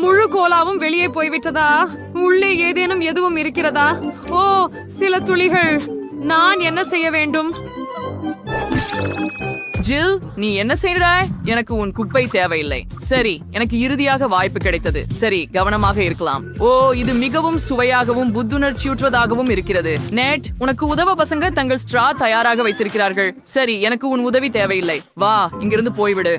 முழு கோலாவும் வெளியே போய்விட்டதா? உள்ளே ஏதேனும் எதுவும் இருக்கிறதா? ஓ, சில துளிகள். நான் என்ன செய்ய வேண்டும்? ஜில், நீ என்ன செய்கிறாய்? எனக்கு உன் குப்பை தேவையில்லை. சரி, எனக்கு இறுதியாக வாய்ப்பு கிடைத்தது. சரி, கவனமாக இருக்கலாம். ஓ, இது மிகவும் சுவையாகவும் புத்துணர்ச்சியூற்றுவதாகவும் இருக்கிறது. நேட், உனக்கு உதவ பசங்க தங்கள் ஸ்ட்ரா தயாராக வைத்திருக்கிறார்கள். சரி, எனக்கு உன் உதவி தேவையில்லை. வா, இங்கிருந்து போய்விடு.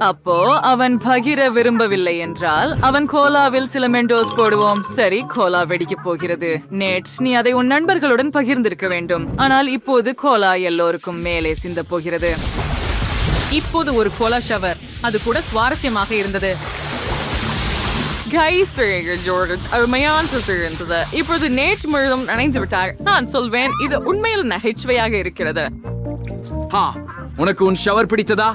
அப்போ அவன் பகிர விரும்பவில்லை என்றால் அவன் கோலாவில் சில மெண்டோஸ் போடுவோம். சரி, கோலா வெடிக்க போகிறது. நேட், நீ அதை உன் நண்பர்களுடன் பகிர்ந்திருக்க வேண்டும். ஆனால் இப்போது கோலா எல்லோருக்கும் மேலே சிந்த போகிறது. இப்போது ஒரு கோலா ஷவர். அது கூட சுவாரஸ்யமாக இருந்தது. இப்போது நேட் முழுவதும் நனைந்து விட்டார். நான் சொல்வேன், இது உண்மையில் நகைச்சுவையாக இருக்கிறது. உனக்கு உன் ஷவர் பிடித்ததா?